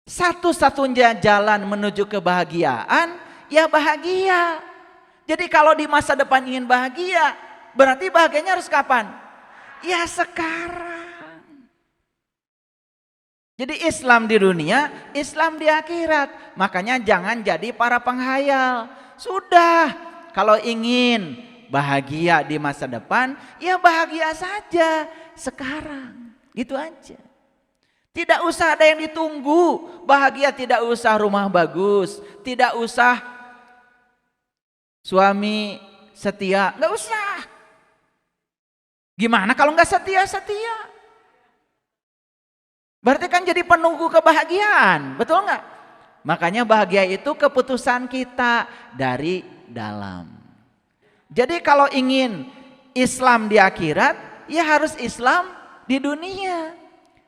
Satu-satunya jalan menuju kebahagiaan, ya bahagia. Jadi kalau di masa depan ingin bahagia, berarti bahagianya harus kapan? Ya sekarang. Jadi Islam di dunia, Islam di akhirat. Makanya jangan jadi para penghayal. Sudah, kalau ingin bahagia di masa depan, ya bahagia saja sekarang. Gitu aja. Tidak usah ada yang ditunggu. Bahagia tidak usah rumah bagus, tidak usah suami setia, nggak usah. Gimana kalau nggak setia? Berarti kan jadi penunggu kebahagiaan, betul nggak? Makanya bahagia itu keputusan kita dari dalam. Jadi kalau ingin Islam di akhirat, ya harus Islam di dunia.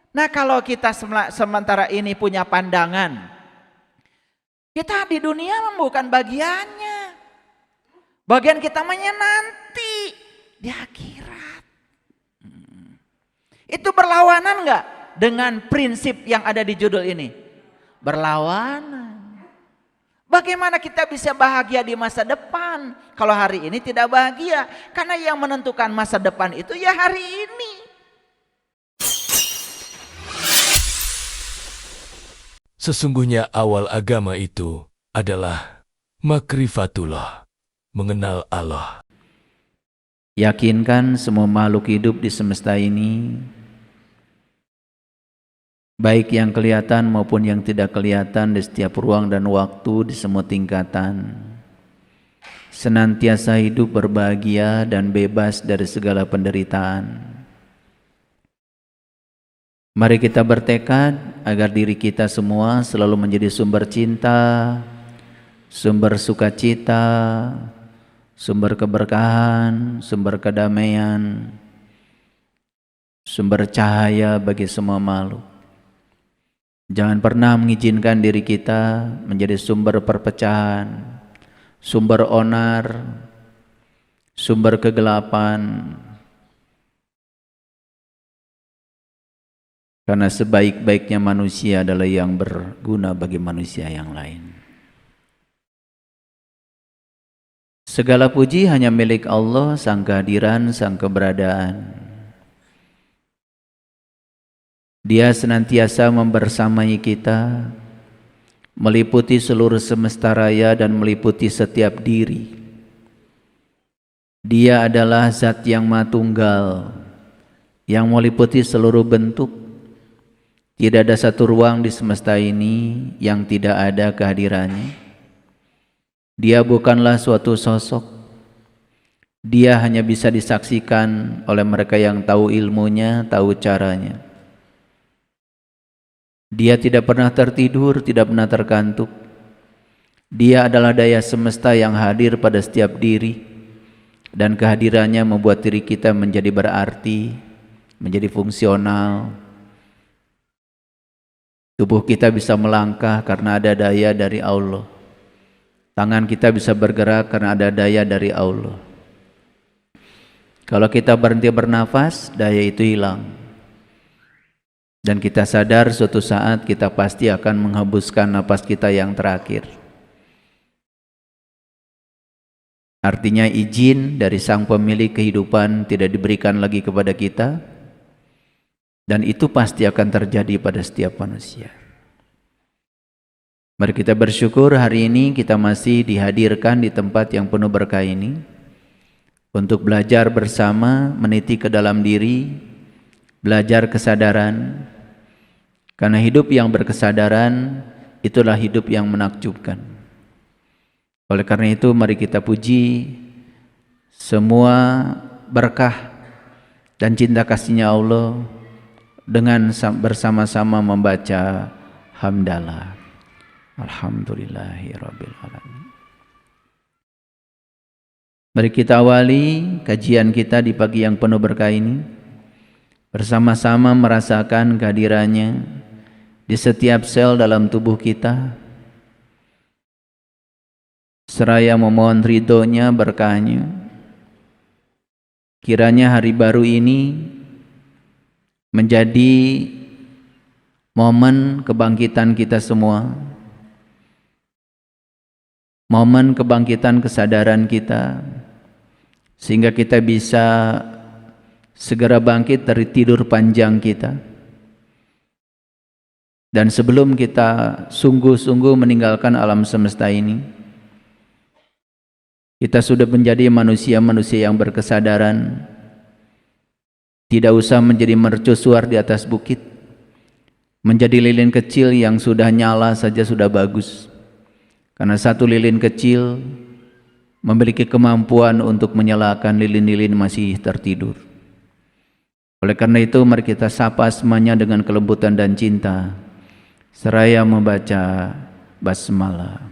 Nah kalau kita sementara ini punya pandangan, kita di dunia bukan bagiannya. Bagian kita mainnya nanti di akhirat. Itu berlawanan enggak dengan prinsip yang ada di judul ini? Berlawanan. Bagaimana kita bisa bahagia di masa depan kalau hari ini tidak bahagia? Karena yang menentukan masa depan itu ya hari ini. Sesungguhnya awal agama itu adalah makrifatullah, mengenal Allah. Yakinkan semua makhluk hidup di semesta ini, baik yang kelihatan maupun yang tidak kelihatan di setiap ruang dan waktu, di semua tingkatan, senantiasa hidup berbahagia dan bebas dari segala penderitaan. Mari kita bertekad agar diri kita semua selalu menjadi sumber cinta, sumber sukacita, sumber keberkahan, sumber kedamaian, sumber cahaya bagi semua makhluk. Jangan pernah mengizinkan diri kita menjadi sumber perpecahan, sumber onar, sumber kegelapan. Karena sebaik-baiknya manusia adalah yang berguna bagi manusia yang lain. Segala puji hanya milik Allah, sang kehadiran, sang keberadaan. Dia senantiasa membersamai kita, meliputi seluruh semesta raya dan meliputi setiap diri. Dia adalah zat yang Maha Tunggal, yang meliputi seluruh bentuk. Tidak ada satu ruang di semesta ini yang tidak ada kehadirannya. Dia bukanlah suatu sosok. Dia hanya bisa disaksikan oleh mereka yang tahu ilmunya, tahu caranya. Dia tidak pernah tertidur, tidak pernah terkantuk. Dia adalah daya semesta yang hadir pada setiap diri, dan kehadirannya membuat diri kita menjadi berarti, menjadi fungsional. Tubuh kita bisa melangkah karena ada daya dari Allah. Tangan kita bisa bergerak karena ada daya dari Allah. Kalau kita berhenti bernafas, daya itu hilang. Dan kita sadar suatu saat kita pasti akan menghembuskan napas kita yang terakhir. Artinya izin dari sang pemilik kehidupan tidak diberikan lagi kepada kita. Dan itu pasti akan terjadi pada setiap manusia. Mari kita bersyukur hari ini kita masih dihadirkan di tempat yang penuh berkah ini untuk belajar bersama, meniti ke dalam diri, belajar kesadaran. Karena hidup yang berkesadaran itulah hidup yang menakjubkan. Oleh karena itu mari kita puji semua berkah dan cinta kasih-Nya Allah dengan bersama-sama membaca hamdalah. Alhamdulillahirabbil alamin. Mari kita awali kajian kita di pagi yang penuh berkah ini bersama-sama merasakan kehadirannya di setiap sel dalam tubuh kita, seraya memohon ridhonya, berkahnya. Kiranya hari baru ini menjadi momen kebangkitan kita semua, momen kebangkitan kesadaran kita, sehingga kita bisa segera bangkit dari tidur panjang kita. Dan sebelum kita sungguh-sungguh meninggalkan alam semesta ini, kita sudah menjadi manusia-manusia yang berkesadaran, tidak usah menjadi mercusuar di atas bukit, menjadi lilin kecil yang sudah nyala saja sudah bagus, karena satu lilin kecil memiliki kemampuan untuk menyalakan lilin-lilin masih tertidur. Oleh karena itu mari kita sapa semuanya dengan kelembutan dan cinta, seraya membaca basmalah.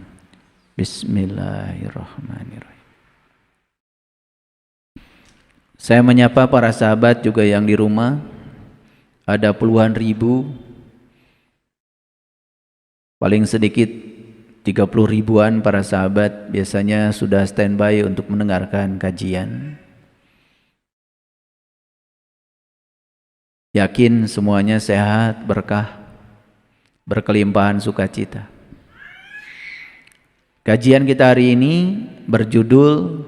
Bismillahirrahmanirrahim. Saya menyapa para sahabat juga yang di rumah, ada puluhan ribu, paling sedikit 30 ribuan para sahabat biasanya sudah standby untuk mendengarkan kajian. Yakin semuanya sehat, berkah, berkelimpahan sukacita. Kajian kita hari ini berjudul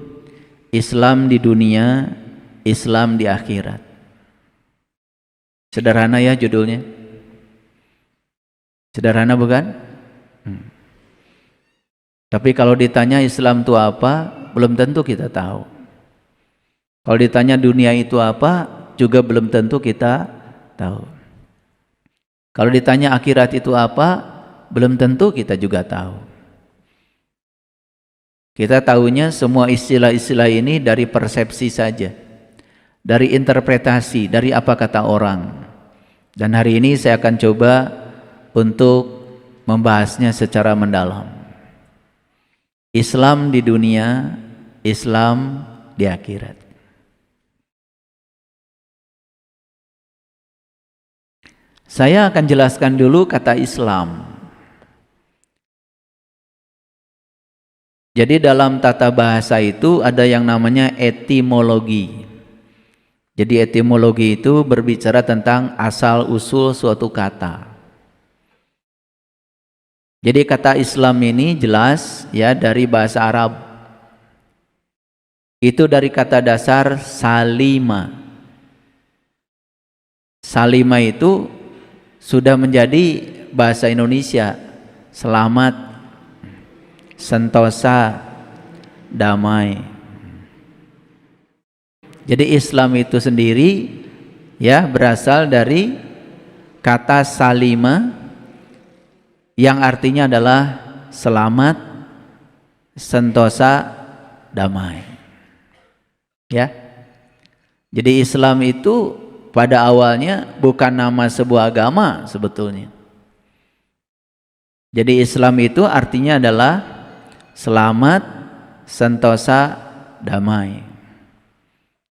Islam di dunia, Islam di akhirat. Sederhana ya judulnya? Sederhana bukan? Tapi kalau ditanya Islam itu apa, belum tentu kita tahu. Kalau ditanya dunia itu apa, juga belum tentu kita tahu. Kalau ditanya akhirat itu apa, belum tentu kita juga tahu. Kita tahunya semua istilah-istilah ini dari persepsi saja, dari interpretasi, dari apa kata orang. Dan hari ini saya akan coba untuk membahasnya secara mendalam. Islam di dunia, Islam di akhirat. Saya akan jelaskan dulu kata Islam. Jadi dalam tata bahasa itu ada yang namanya etimologi. Jadi etimologi itu berbicara tentang asal usul suatu kata. Jadi kata Islam ini jelas ya dari bahasa Arab. Itu dari kata dasar salima. Salima itu sudah menjadi bahasa Indonesia, selamat, sentosa, damai. Jadi Islam itu sendiri ya berasal dari kata salima yang artinya adalah selamat, sentosa, damai. Ya. Jadi Islam itu pada awalnya bukan nama sebuah agama sebetulnya. Jadi Islam itu artinya adalah selamat, sentosa, damai.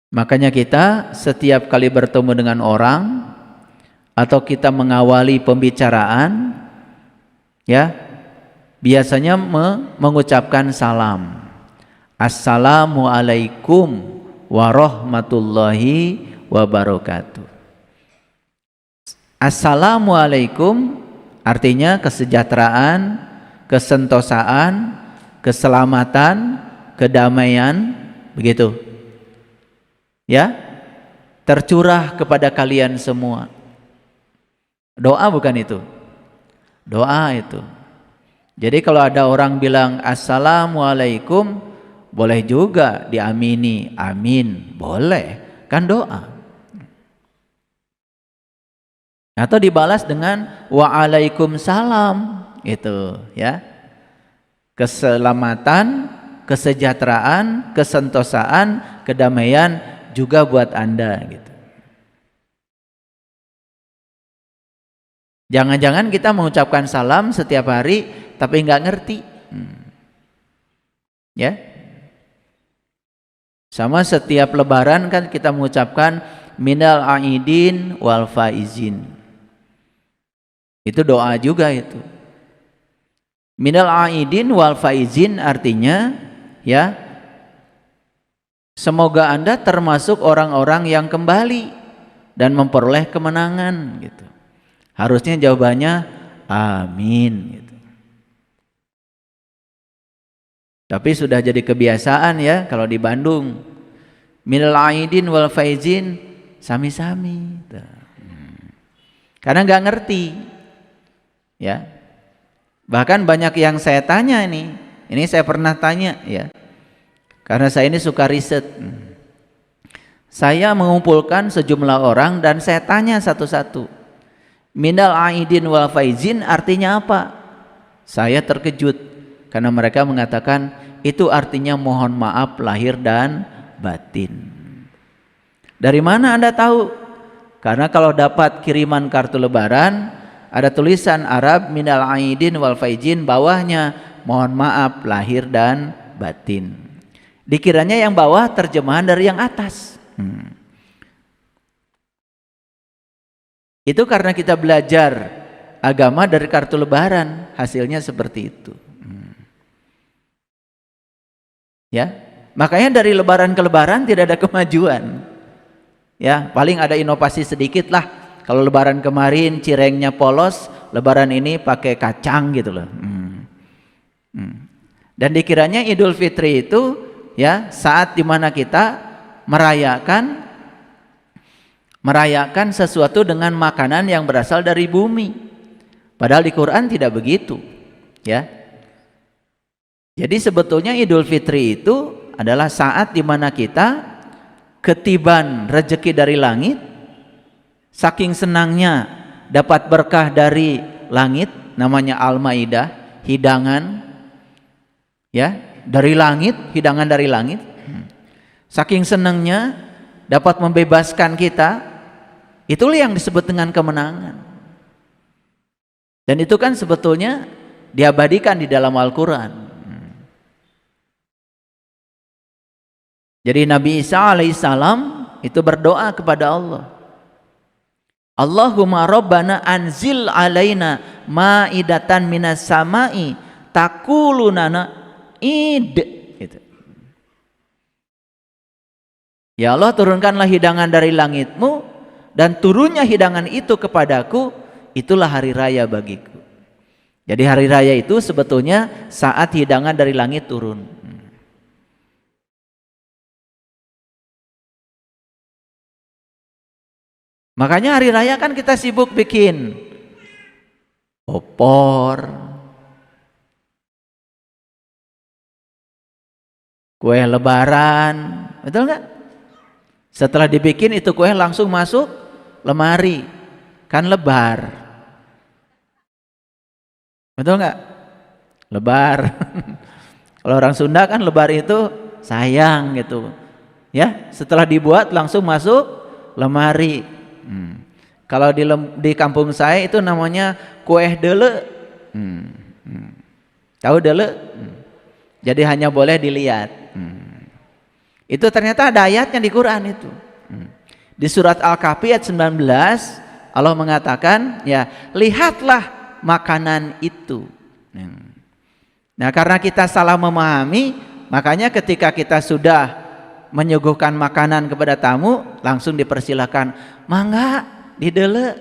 Makanya kita setiap kali bertemu dengan orang atau kita mengawali pembicaraan, ya, biasanya mengucapkan salam. Assalamualaikum warahmatullahi wabarakatuh. Assalamualaikum artinya kesejahteraan, kesentosaan, keselamatan, kedamaian, begitu. Ya, tercurah kepada kalian semua. Doa bukan itu? Doa itu. Jadi kalau ada orang bilang assalamualaikum, boleh juga diamini, amin, boleh, kan doa. Atau dibalas dengan waalaikumsalam, itu ya. Keselamatan, kesejahteraan, kesentosaan, kedamaian juga buat Anda gitu. Jangan-jangan kita mengucapkan salam setiap hari tapi nggak ngerti. Ya. Sama setiap lebaran kan kita mengucapkan minal aidin wal faizin. Itu doa juga itu. Minal aidin wal faizin artinya ya, semoga Anda termasuk orang-orang yang kembali dan memperoleh kemenangan gitu. Harusnya jawabannya amin gitu. Tapi sudah jadi kebiasaan ya kalau di Bandung. Minal aidin wal faizin sami-sami. Karena nggak ngerti. Ya. Bahkan banyak yang saya tanya ini saya pernah tanya ya. Karena saya ini suka riset. Saya mengumpulkan sejumlah orang dan saya tanya satu-satu. Minal aidin wal faizin artinya apa? Saya terkejut karena mereka mengatakan itu artinya mohon maaf lahir dan batin. Dari mana Anda tahu? Karena kalau dapat kiriman kartu lebaran ada tulisan Arab minal aidin wal faizin, bawahnya mohon maaf lahir dan batin. Dikiranya yang bawah terjemahan dari yang atas. Itu karena kita belajar agama dari kartu lebaran, hasilnya seperti itu. Ya, makanya dari lebaran ke lebaran tidak ada kemajuan. Ya, paling ada inovasi sedikit lah. Kalau lebaran kemarin cirengnya polos, lebaran ini pakai kacang gitu loh. Dan dikiranya Idul Fitri itu ya saat dimana kita merayakan sesuatu dengan makanan yang berasal dari bumi. Padahal di Quran tidak begitu, ya. Jadi sebetulnya Idul Fitri itu adalah saat dimana kita ketiban rezeki dari langit, saking senangnya dapat berkah dari langit, namanya Al-Maidah, hidangan, ya, dari langit, hidangan dari langit. Saking senangnya dapat membebaskan kita, itulah yang disebut dengan kemenangan. Dan itu kan sebetulnya diabadikan di dalam Al-Quran. Jadi Nabi Isa alaihissalam itu berdoa kepada Allah, Allahumma Rabbana anzil alaina ma'idatan minas sama'i takulunana id gitu. Ya Allah, turunkanlah hidangan dari langitmu, dan turunnya hidangan itu kepadaku, itulah hari raya bagiku. Jadi hari raya itu sebetulnya saat hidangan dari langit turun. Makanya hari raya kan kita sibuk bikin opor, kue lebaran, betul nggak? Setelah dibikin itu kue langsung masuk lemari, kan lebar, betul nggak? Lebar. Kalau orang Sunda kan lebar itu sayang gitu, ya. Setelah dibuat langsung masuk lemari. Kalau di kampung saya itu namanya kue dele. Tahu dele? Jadi hanya boleh dilihat. Itu ternyata ada ayatnya di Quran itu. Di surat Al-Kahfi ayat 19 Allah mengatakan, ya, lihatlah makanan itu. Nah, karena kita salah memahami, makanya ketika kita sudah menyuguhkan makanan kepada tamu, langsung dipersilakan, mangga didele.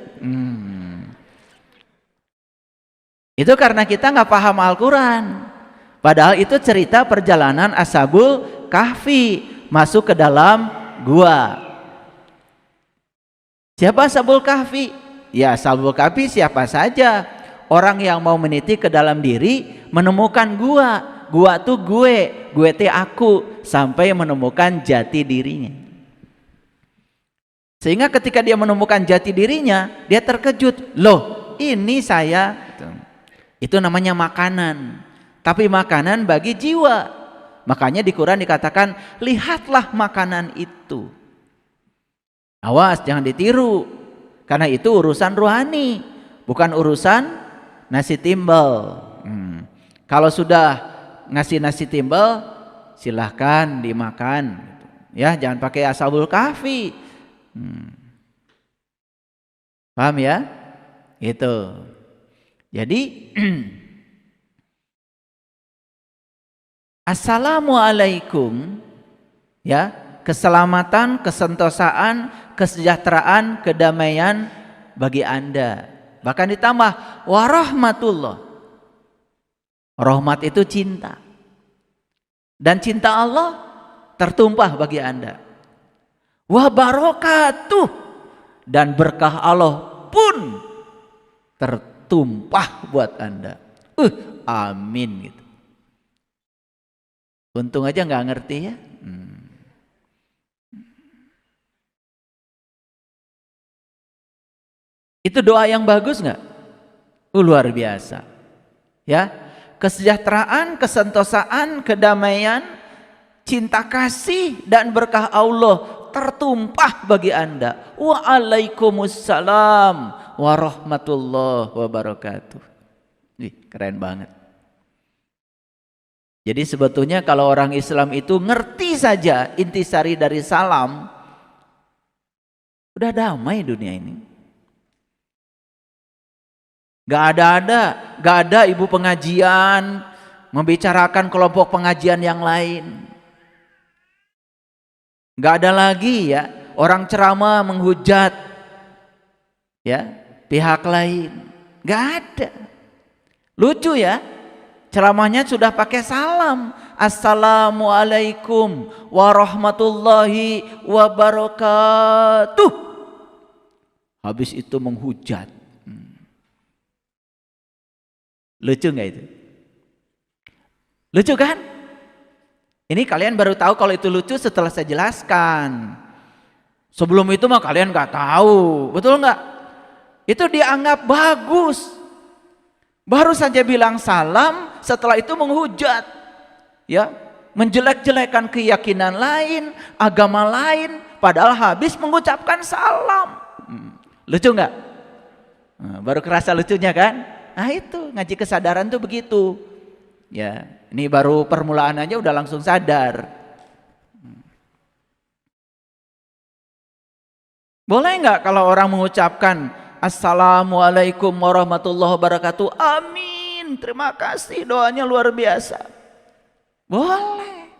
Itu karena kita nggak paham Al-Quran. Padahal itu cerita perjalanan Ashabul Kahfi masuk ke dalam gua. Siapa Ashabul Kahfi? Ya, Ashabul Kahfi siapa saja orang yang mau meniti ke dalam diri, menemukan gua. Gua tuh gue teh aku, sampai menemukan jati dirinya. Sehingga ketika dia menemukan jati dirinya, dia terkejut, loh ini saya. Itu namanya makanan, tapi makanan bagi jiwa. Makanya di Quran dikatakan, lihatlah makanan itu. Awas jangan ditiru, karena itu urusan rohani, bukan urusan nasi timbel. Kalau sudah ngasih nasi timbel, silahkan dimakan, ya, jangan pakai Ashabul Kahfi. Paham ya? Itu. Jadi Assalamualaikum, ya, keselamatan, kesentosaan, kesejahteraan, kedamaian bagi Anda. Bahkan ditambah warahmatullah. Rahmat itu cinta. Dan cinta Allah tertumpah bagi Anda. Wa barakatuh, dan berkah Allah pun tertumpah buat Anda. Amin gitu. Untung aja nggak ngerti ya. Itu doa yang bagus nggak? Luar biasa. Ya, kesejahteraan, kesentosaan, kedamaian, cinta kasih dan berkah Allah tertumpah bagi Anda. Waalaikumsalam warahmatullahi wabarakatuh. Keren banget. Jadi sebetulnya kalau orang Islam itu ngerti saja intisari dari salam, udah damai dunia ini. Gak ada ibu pengajian membicarakan kelompok pengajian yang lain. Gak ada lagi ya orang ceramah menghujat ya pihak lain. Gak ada. Lucu ya, ceramahnya sudah pakai salam. Assalamualaikum warahmatullahi wabarakatuh. Habis itu menghujat. Lucu nggak itu? Lucu kan? Ini kalian baru tahu kalau itu lucu setelah saya jelaskan. Sebelum itu mah kalian nggak tahu, betul nggak? Itu dianggap bagus. Baru saja bilang salam, setelah itu menghujat, ya, menjelek-jelekan keyakinan lain, agama lain, padahal habis mengucapkan salam. Lucu nggak? Baru kerasa lucunya kan? Nah itu ngaji kesadaran tuh begitu. Ya, ini baru permulaan aja udah langsung sadar. Boleh nggak kalau orang mengucapkan Assalamualaikum warahmatullahi wabarakatuh, amin, terima kasih, doanya luar biasa. Boleh.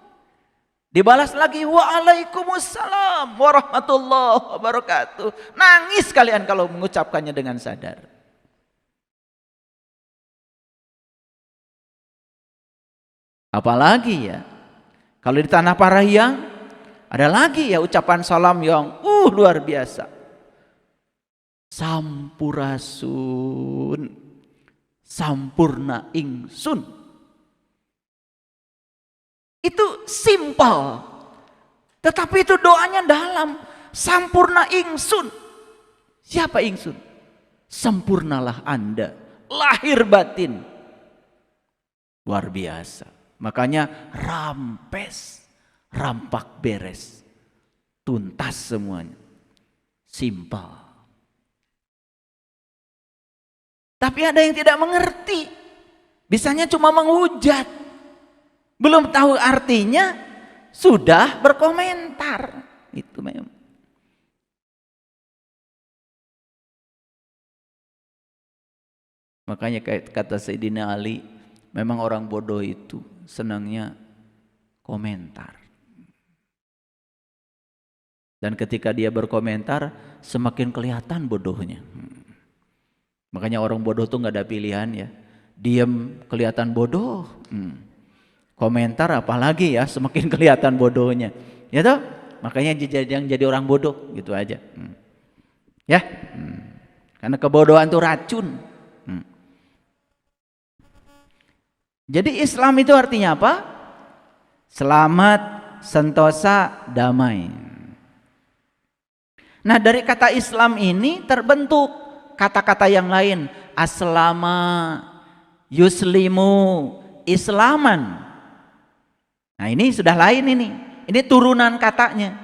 Dibalas lagi waalaikumsalam warahmatullahi wabarakatuh. Nangis kalian kalau mengucapkannya dengan sadar. Apalagi ya, kalau di Tanah Parahyang ada lagi ya ucapan salam yang luar biasa. Sampurasun, sampurna ingsun. Itu simpel, tetapi itu doanya dalam. Sampurna ingsun. Siapa ingsun? Sempurnalah Anda, lahir batin. Luar biasa. Makanya rampes, rampak beres, tuntas semuanya, simpel. Tapi ada yang tidak mengerti, bisanya cuma menghujat, belum tahu artinya sudah berkomentar. Itu memang. Makanya kata Sayyidina Ali, memang orang bodoh itu senangnya komentar. Dan ketika dia berkomentar semakin kelihatan bodohnya. Makanya orang bodoh tuh nggak ada pilihan ya. Diam kelihatan bodoh. Komentar apalagi ya semakin kelihatan bodohnya. Ya toh? Makanya yang jadi orang bodoh gitu aja. Ya. Karena kebodohan itu racun. Jadi Islam itu artinya apa? Selamat, sentosa, damai. Nah dari kata Islam ini terbentuk kata-kata yang lain. Aslama, yuslimu, islaman. Nah ini sudah lain ini. Ini turunan katanya.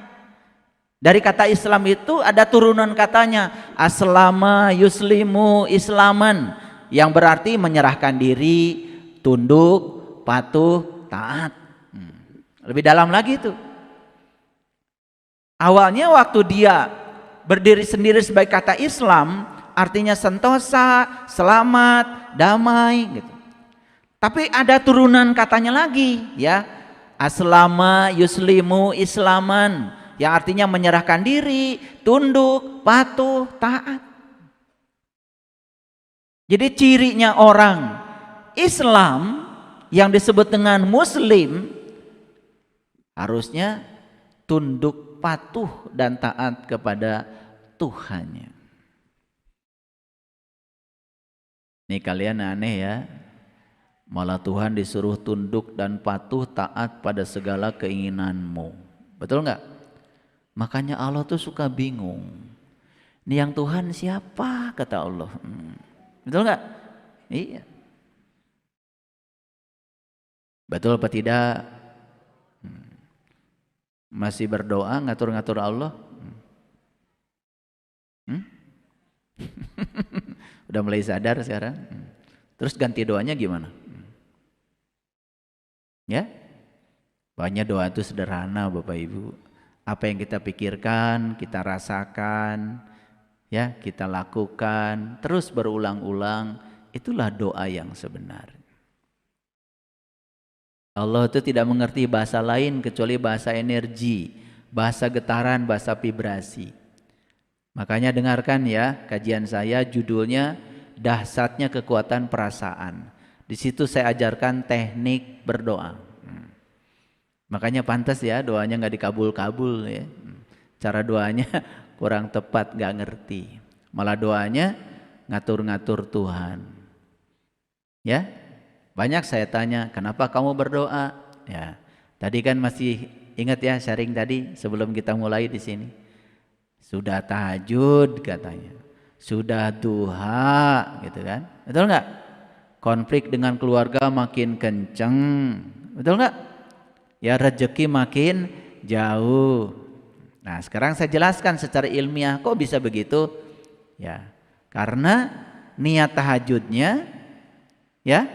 Dari kata Islam itu ada turunan katanya. Aslama, yuslimu, islaman. Yang berarti menyerahkan diri, tunduk, patuh, taat. Lebih dalam lagi itu. Awalnya waktu dia berdiri sendiri sebagai kata Islam, artinya sentosa, selamat, damai gitu. Tapi ada turunan katanya lagi ya. Aslama, yuslimu, islaman, yang artinya menyerahkan diri, tunduk, patuh, taat. Jadi cirinya orang Islam yang disebut dengan Muslim harusnya tunduk patuh dan taat kepada Tuhannya. Ini kalian aneh ya, malah Tuhan disuruh tunduk dan patuh taat pada segala keinginanmu. Betul nggak? Makanya Allah tuh suka bingung. Ini yang Tuhan siapa? Kata Allah. Betul nggak? Iya. Betul apa tidak? Masih berdoa ngatur-ngatur Allah? Udah mulai sadar sekarang? Terus ganti doanya gimana? Ya? Banyak doa itu sederhana Bapak Ibu. Apa yang kita pikirkan, kita rasakan, ya, kita lakukan terus berulang-ulang, itulah doa yang sebenar. Allah itu tidak mengerti bahasa lain kecuali bahasa energi, bahasa getaran, bahasa vibrasi. Makanya dengarkan ya kajian saya, judulnya Dahsyatnya Kekuatan Perasaan. Di situ saya ajarkan teknik berdoa. Makanya pantas ya doanya nggak dikabul-kabul ya. Cara doanya kurang tepat, nggak ngerti. Malah doanya ngatur-ngatur Tuhan. Ya, banyak saya tanya, kenapa kamu berdoa? Ya, tadi kan masih ingat ya sharing tadi sebelum kita mulai di sini. Sudah tahajud katanya, sudah duha gitu kan, betul nggak? Konflik dengan keluarga makin kenceng, betul nggak? Ya rezeki makin jauh. Nah sekarang saya jelaskan secara ilmiah kok bisa begitu? Ya karena niat tahajudnya, ya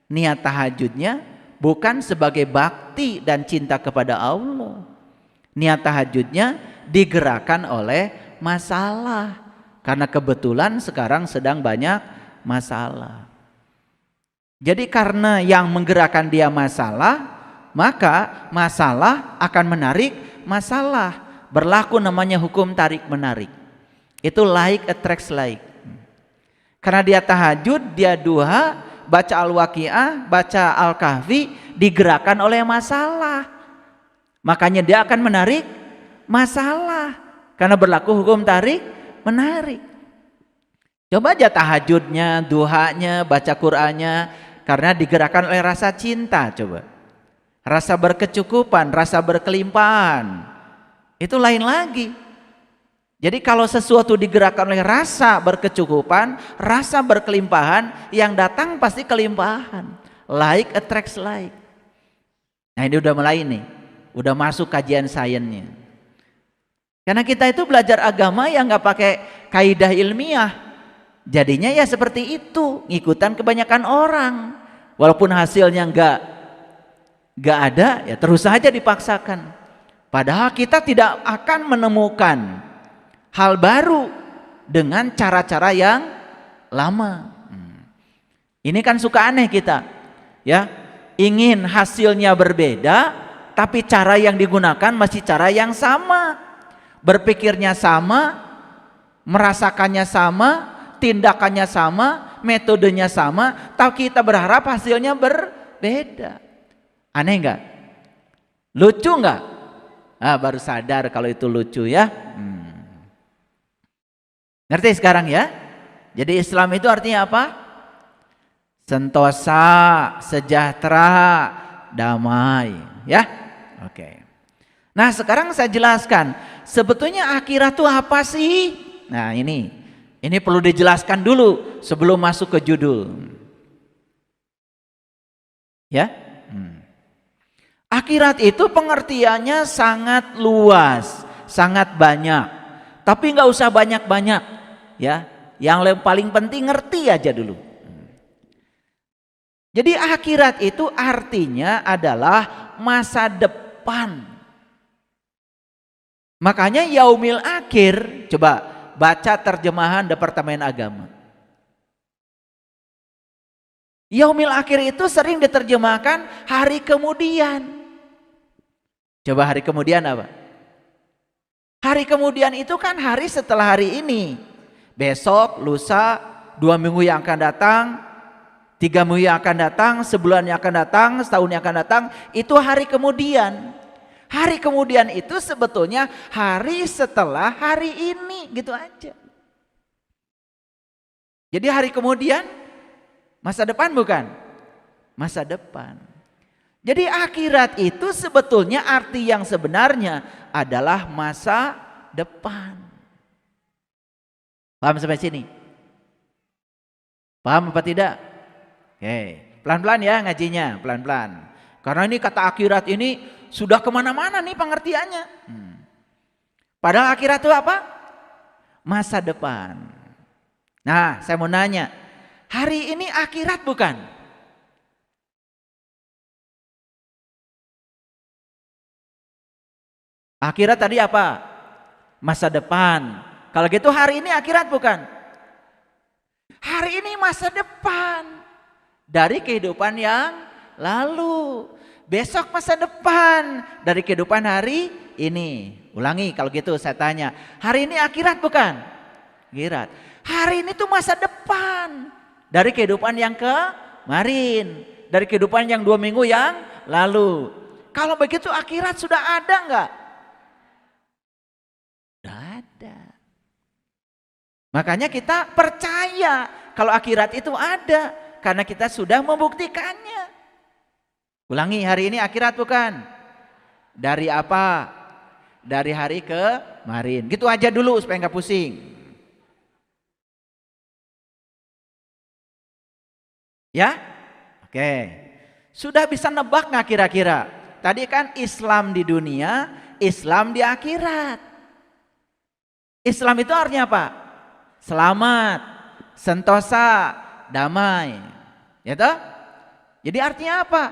niat tahajudnya bukan sebagai bakti dan cinta kepada Allah. Niat tahajudnya digerakkan oleh masalah. Karena kebetulan sekarang sedang banyak masalah. Jadi karena yang menggerakkan dia masalah, maka masalah akan menarik masalah. Berlaku namanya hukum tarik menarik. Itu like attracts like. Karena dia tahajud, dia duha, baca Al-Waqiah, baca Al-Kahfi, digerakkan oleh masalah. Makanya dia akan menarik masalah. Karena berlaku hukum tarik menarik. Coba aja tahajudnya, duhanya, baca Qur'annya, karena digerakkan oleh rasa cinta. Coba rasa berkecukupan, rasa berkelimpahan, itu lain lagi. Jadi kalau sesuatu digerakkan oleh rasa berkecukupan, rasa berkelimpahan, yang datang pasti kelimpahan. Like attracts like. Nah ini udah mulai nih, udah masuk kajian sainsnya. Karena kita itu belajar agama yang nggak pakai kaidah ilmiah, jadinya ya seperti itu, ngikutan kebanyakan orang. Walaupun hasilnya nggak ada, ya terus saja dipaksakan. Padahal kita tidak akan menemukan hal baru dengan cara-cara yang lama. Ini kan suka aneh kita, ya ingin hasilnya berbeda, tapi cara yang digunakan masih cara yang sama. Berpikirnya sama, merasakannya sama, tindakannya sama, metodenya sama, tapi kita berharap hasilnya berbeda. Aneh enggak? Lucu enggak? Baru sadar kalau itu lucu ya. Ngerti sekarang ya? Jadi Islam itu artinya apa? Sentosa, sejahtera, damai, ya. Oke. Nah sekarang saya jelaskan, sebetulnya akhirat itu apa sih? Nah ini perlu dijelaskan dulu sebelum masuk ke judul. Ya, akhirat itu pengertiannya sangat luas, sangat banyak. Tapi nggak usah banyak-banyak, ya. Yang paling penting ngerti aja dulu. Jadi akhirat itu artinya adalah masa depan. Makanya yaumil akhir, coba baca terjemahan Departemen Agama. Yaumil akhir itu sering diterjemahkan hari kemudian. Coba hari kemudian apa? Hari kemudian itu kan hari setelah hari ini. Besok, lusa, 2 minggu yang akan datang, 3 minggu yang akan datang, sebulan yang akan datang, setahun yang akan datang, itu hari kemudian. Hari kemudian itu sebetulnya hari setelah hari ini, gitu aja. Jadi hari kemudian masa depan bukan? Masa depan. Jadi akhirat itu sebetulnya arti yang sebenarnya adalah masa depan. Paham sampai sini? Paham apa tidak? Oke, pelan-pelan ya ngajinya, pelan-pelan. Karena ini kata akhirat ini sudah kemana-mana nih pengertiannya. Padahal akhirat itu apa? Masa depan. Nah, saya mau nanya, hari ini akhirat bukan? Akhirat tadi apa? Masa depan. Kalau gitu hari ini akhirat bukan? Hari ini masa depan. Dari kehidupan yang lalu. Besok masa depan. Dari kehidupan hari ini. Ulangi kalau gitu saya tanya. Hari ini akhirat bukan? Akhirat. Hari ini tuh masa depan. Dari kehidupan yang kemarin. Dari kehidupan yang 2 minggu yang lalu. Kalau begitu akhirat sudah ada enggak? Sudah ada. Makanya kita percaya kalau akhirat itu ada. Karena kita sudah membuktikannya. Ulangi, hari ini akhirat bukan? Dari apa? Dari hari kemarin. Gitu aja dulu supaya nggak pusing. Ya? Oke. Sudah bisa nebak nggak kira-kira? Tadi kan Islam di dunia, Islam di akhirat. Islam itu artinya apa? Selamat, sentosa, damai. Ya toh? Jadi artinya apa?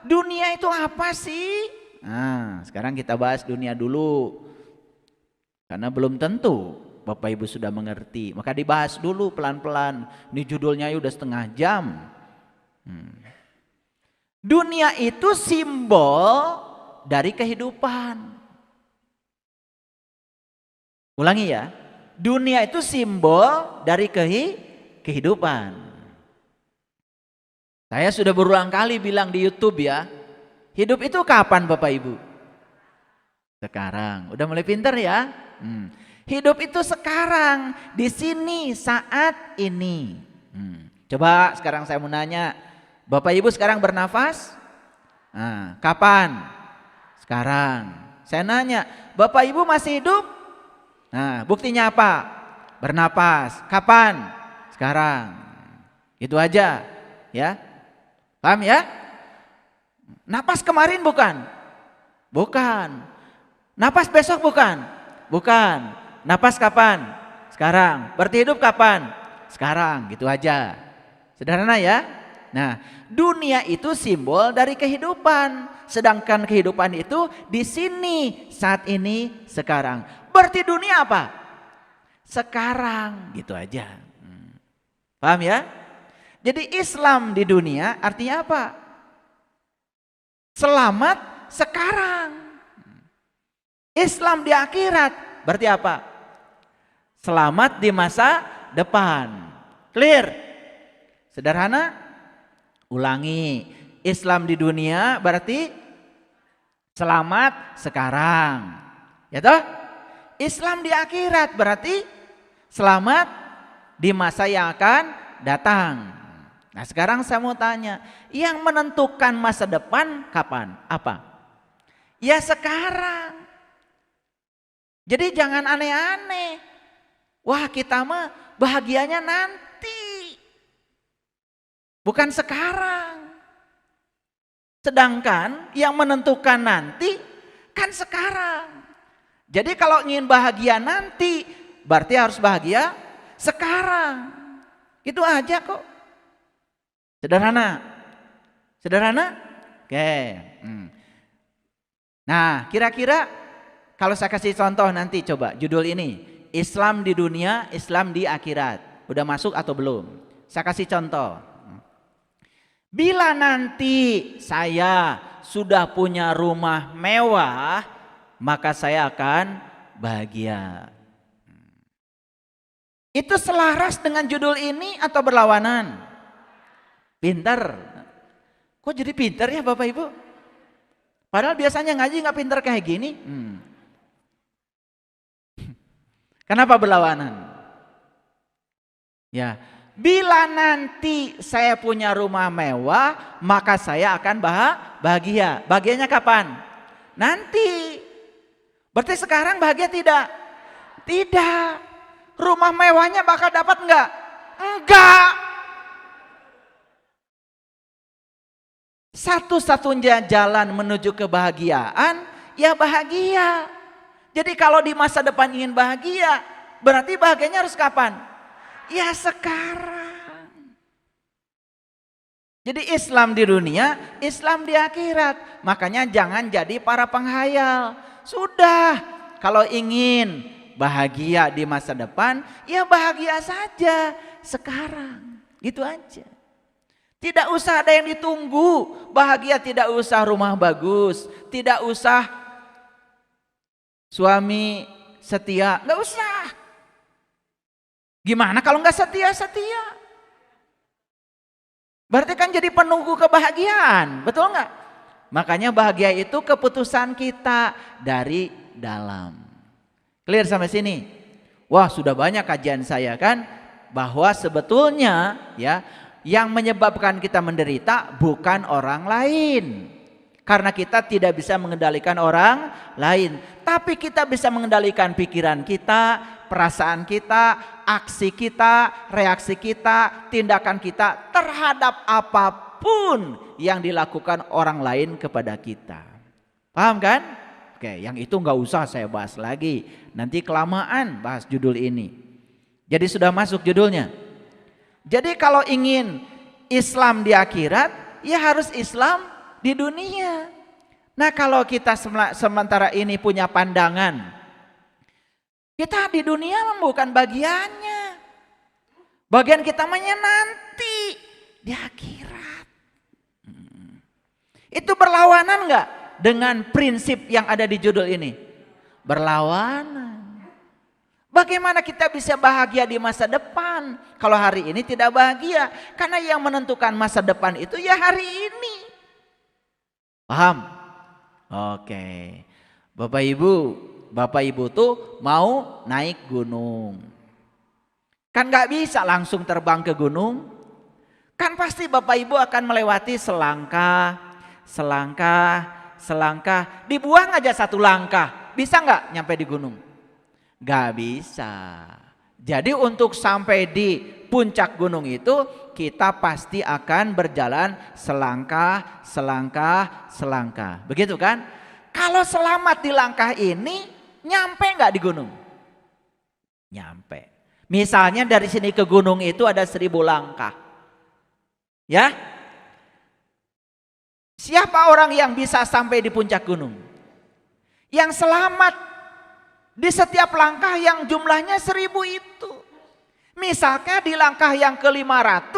Dunia itu apa sih? Nah, sekarang kita bahas dunia dulu. Karena belum tentu Bapak Ibu sudah mengerti. Maka dibahas dulu pelan-pelan. Ini judulnya udah setengah jam. Dunia itu simbol dari kehidupan. Ulangi ya. Dunia itu simbol dari kehidupan. Saya sudah berulang kali bilang di YouTube ya. Hidup itu kapan Bapak Ibu? Sekarang. Udah mulai pinter ya? Hidup itu sekarang, di sini, saat ini. Coba sekarang saya mau nanya, Bapak Ibu sekarang bernafas? Nah, kapan? Sekarang. Saya nanya, Bapak Ibu masih hidup? Nah, buktinya apa? Bernapas. Kapan? Sekarang. Itu aja, ya. Paham ya? Napas kemarin bukan? Bukan. Napas besok bukan? Bukan. Napas kapan? Sekarang. Berarti hidup kapan? Sekarang. Gitu aja. Sederhana ya? Nah, dunia itu simbol dari kehidupan. Sedangkan kehidupan itu di sini, saat ini, sekarang. Berarti dunia apa? Sekarang. Gitu aja. Paham ya? Jadi Islam di dunia artinya apa? Selamat sekarang. Islam di akhirat berarti apa? Selamat di masa depan. Clear? Sederhana? Ulangi. Islam di dunia berarti selamat sekarang. Ya toh? Islam di akhirat berarti selamat di masa yang akan datang. Nah, sekarang saya mau tanya, yang menentukan masa depan kapan? Apa? Ya sekarang. Jadi jangan aneh-aneh. Wah, kita mah bahagianya nanti. Bukan sekarang. Sedangkan yang menentukan nanti kan sekarang. Jadi kalau ingin bahagia nanti, berarti harus bahagia sekarang. Itu aja kok. Sederhana. Sederhana? Oke. Nah, kira-kira kalau saya kasih contoh nanti coba judul ini. Islam di dunia, Islam di akhirat. Udah masuk atau belum? Saya kasih contoh. Bila nanti saya sudah punya rumah mewah, maka saya akan bahagia. Itu selaras dengan judul ini atau berlawanan? Pinter. Kok jadi pinter ya Bapak Ibu? Padahal biasanya ngaji nggak pinter kayak gini. Kenapa berlawanan? Ya, bila nanti saya punya rumah mewah, maka saya akan bahagia. Bahagianya kapan? Nanti. Berarti sekarang bahagia tidak? Tidak. Rumah mewahnya bakal dapat enggak? Enggak. Satu-satunya jalan menuju kebahagiaan, ya bahagia. Jadi kalau di masa depan ingin bahagia, berarti bahagianya harus kapan? Ya sekarang. Jadi Islam di dunia, Islam di akhirat. Makanya jangan jadi para penghayal. Sudah, kalau ingin bahagia di masa depan, ya bahagia saja sekarang. Gitu aja. Tidak usah ada yang ditunggu. Bahagia tidak usah rumah bagus, tidak usah suami setia, nggak usah. Gimana kalau nggak setia? Berarti kan jadi penunggu kebahagiaan, betul nggak? Makanya bahagia itu keputusan kita dari dalam. Clear sampai sini? Wah, sudah banyak kajian saya kan, bahwa sebetulnya ya yang menyebabkan kita menderita bukan orang lain. Karena kita tidak bisa mengendalikan orang lain, tapi kita bisa mengendalikan pikiran kita, perasaan kita, aksi kita, reaksi kita, tindakan kita terhadap apapun yang dilakukan orang lain kepada kita. Paham kan? Oke, yang itu nggak usah saya bahas lagi. Nanti kelamaan bahas judul ini. Jadi sudah masuk judulnya. Jadi kalau ingin Islam di akhirat, ya harus Islam di dunia. Nah kalau kita sementara ini punya pandangan, kita di dunia bukan bagiannya. Bagian kita mainnya nanti di akhirat. Itu berlawanan enggak dengan prinsip yang ada di judul ini? Berlawanan. Bagaimana kita bisa bahagia di masa depan kalau hari ini tidak bahagia? Karena yang menentukan masa depan itu ya hari ini. Paham? Oke. Bapak Ibu tuh mau naik gunung. Kan gak bisa langsung terbang ke gunung. Kan pasti Bapak Ibu akan melewati selangkah. Dibuang aja satu langkah. Bisa gak nyampe di gunung? Gak bisa. Jadi untuk sampai di puncak gunung itu kita pasti akan berjalan selangkah. Begitu kan? Kalau selamat di langkah ini, nyampe nggak di gunung? Nyampe. Misalnya dari sini ke gunung itu ada 1000 langkah. Ya? Siapa orang yang bisa sampai di puncak gunung? Yang selamat di setiap langkah yang jumlahnya 1000 itu. Misalnya di langkah yang ke-500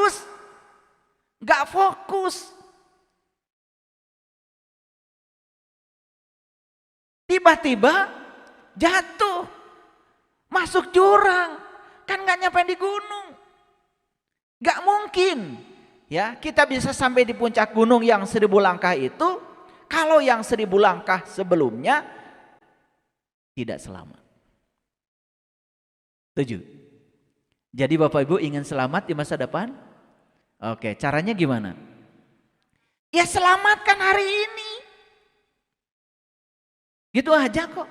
gak fokus. Tiba-tiba jatuh. Masuk jurang. Kan gak nyampe di gunung. Gak mungkin. Ya, kita bisa sampai di puncak gunung yang 1000 langkah itu. Kalau yang 1000 langkah sebelumnya tidak selamat. Setuju? Jadi Bapak Ibu ingin selamat di masa depan? Oke, caranya gimana? Ya selamatkan hari ini. Gitu aja kok.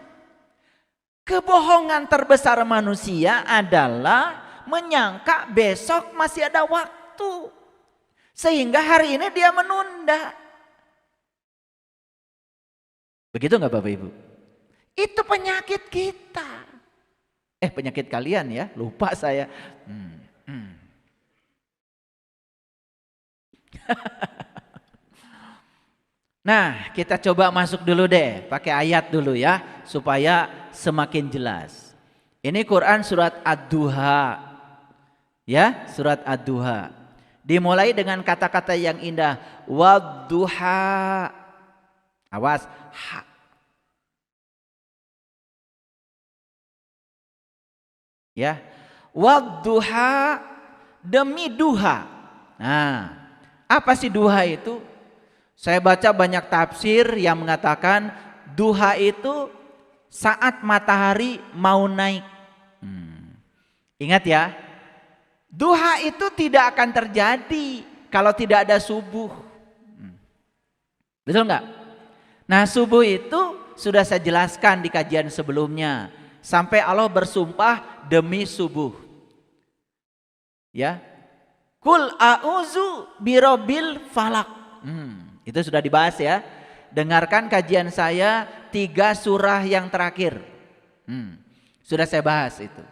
Kebohongan terbesar manusia adalah menyangka besok masih ada waktu. Sehingga hari ini dia menunda. Begitu enggak Bapak Ibu? Itu penyakit kita. Penyakit kalian ya, lupa saya. Nah, kita coba masuk dulu deh, pakai ayat dulu ya, supaya semakin jelas. Ini Quran surat Ad-Duha. Ya, surat Ad-Duha. Dimulai dengan kata-kata yang indah, Wad-Duha. Awas, ha. Ya, wadduha, demi duha. Nah, apa sih duha itu? Saya baca banyak tafsir yang mengatakan duha itu saat matahari mau naik. Ingat ya, duha itu tidak akan terjadi kalau tidak ada subuh. Betul nggak? Nah, subuh itu sudah saya jelaskan di kajian sebelumnya. Sampai Allah bersumpah demi subuh. Ya, Kul a'udzu birabbil falak. Itu sudah dibahas ya. Dengarkan kajian saya 3 surah yang terakhir. Sudah saya bahas itu.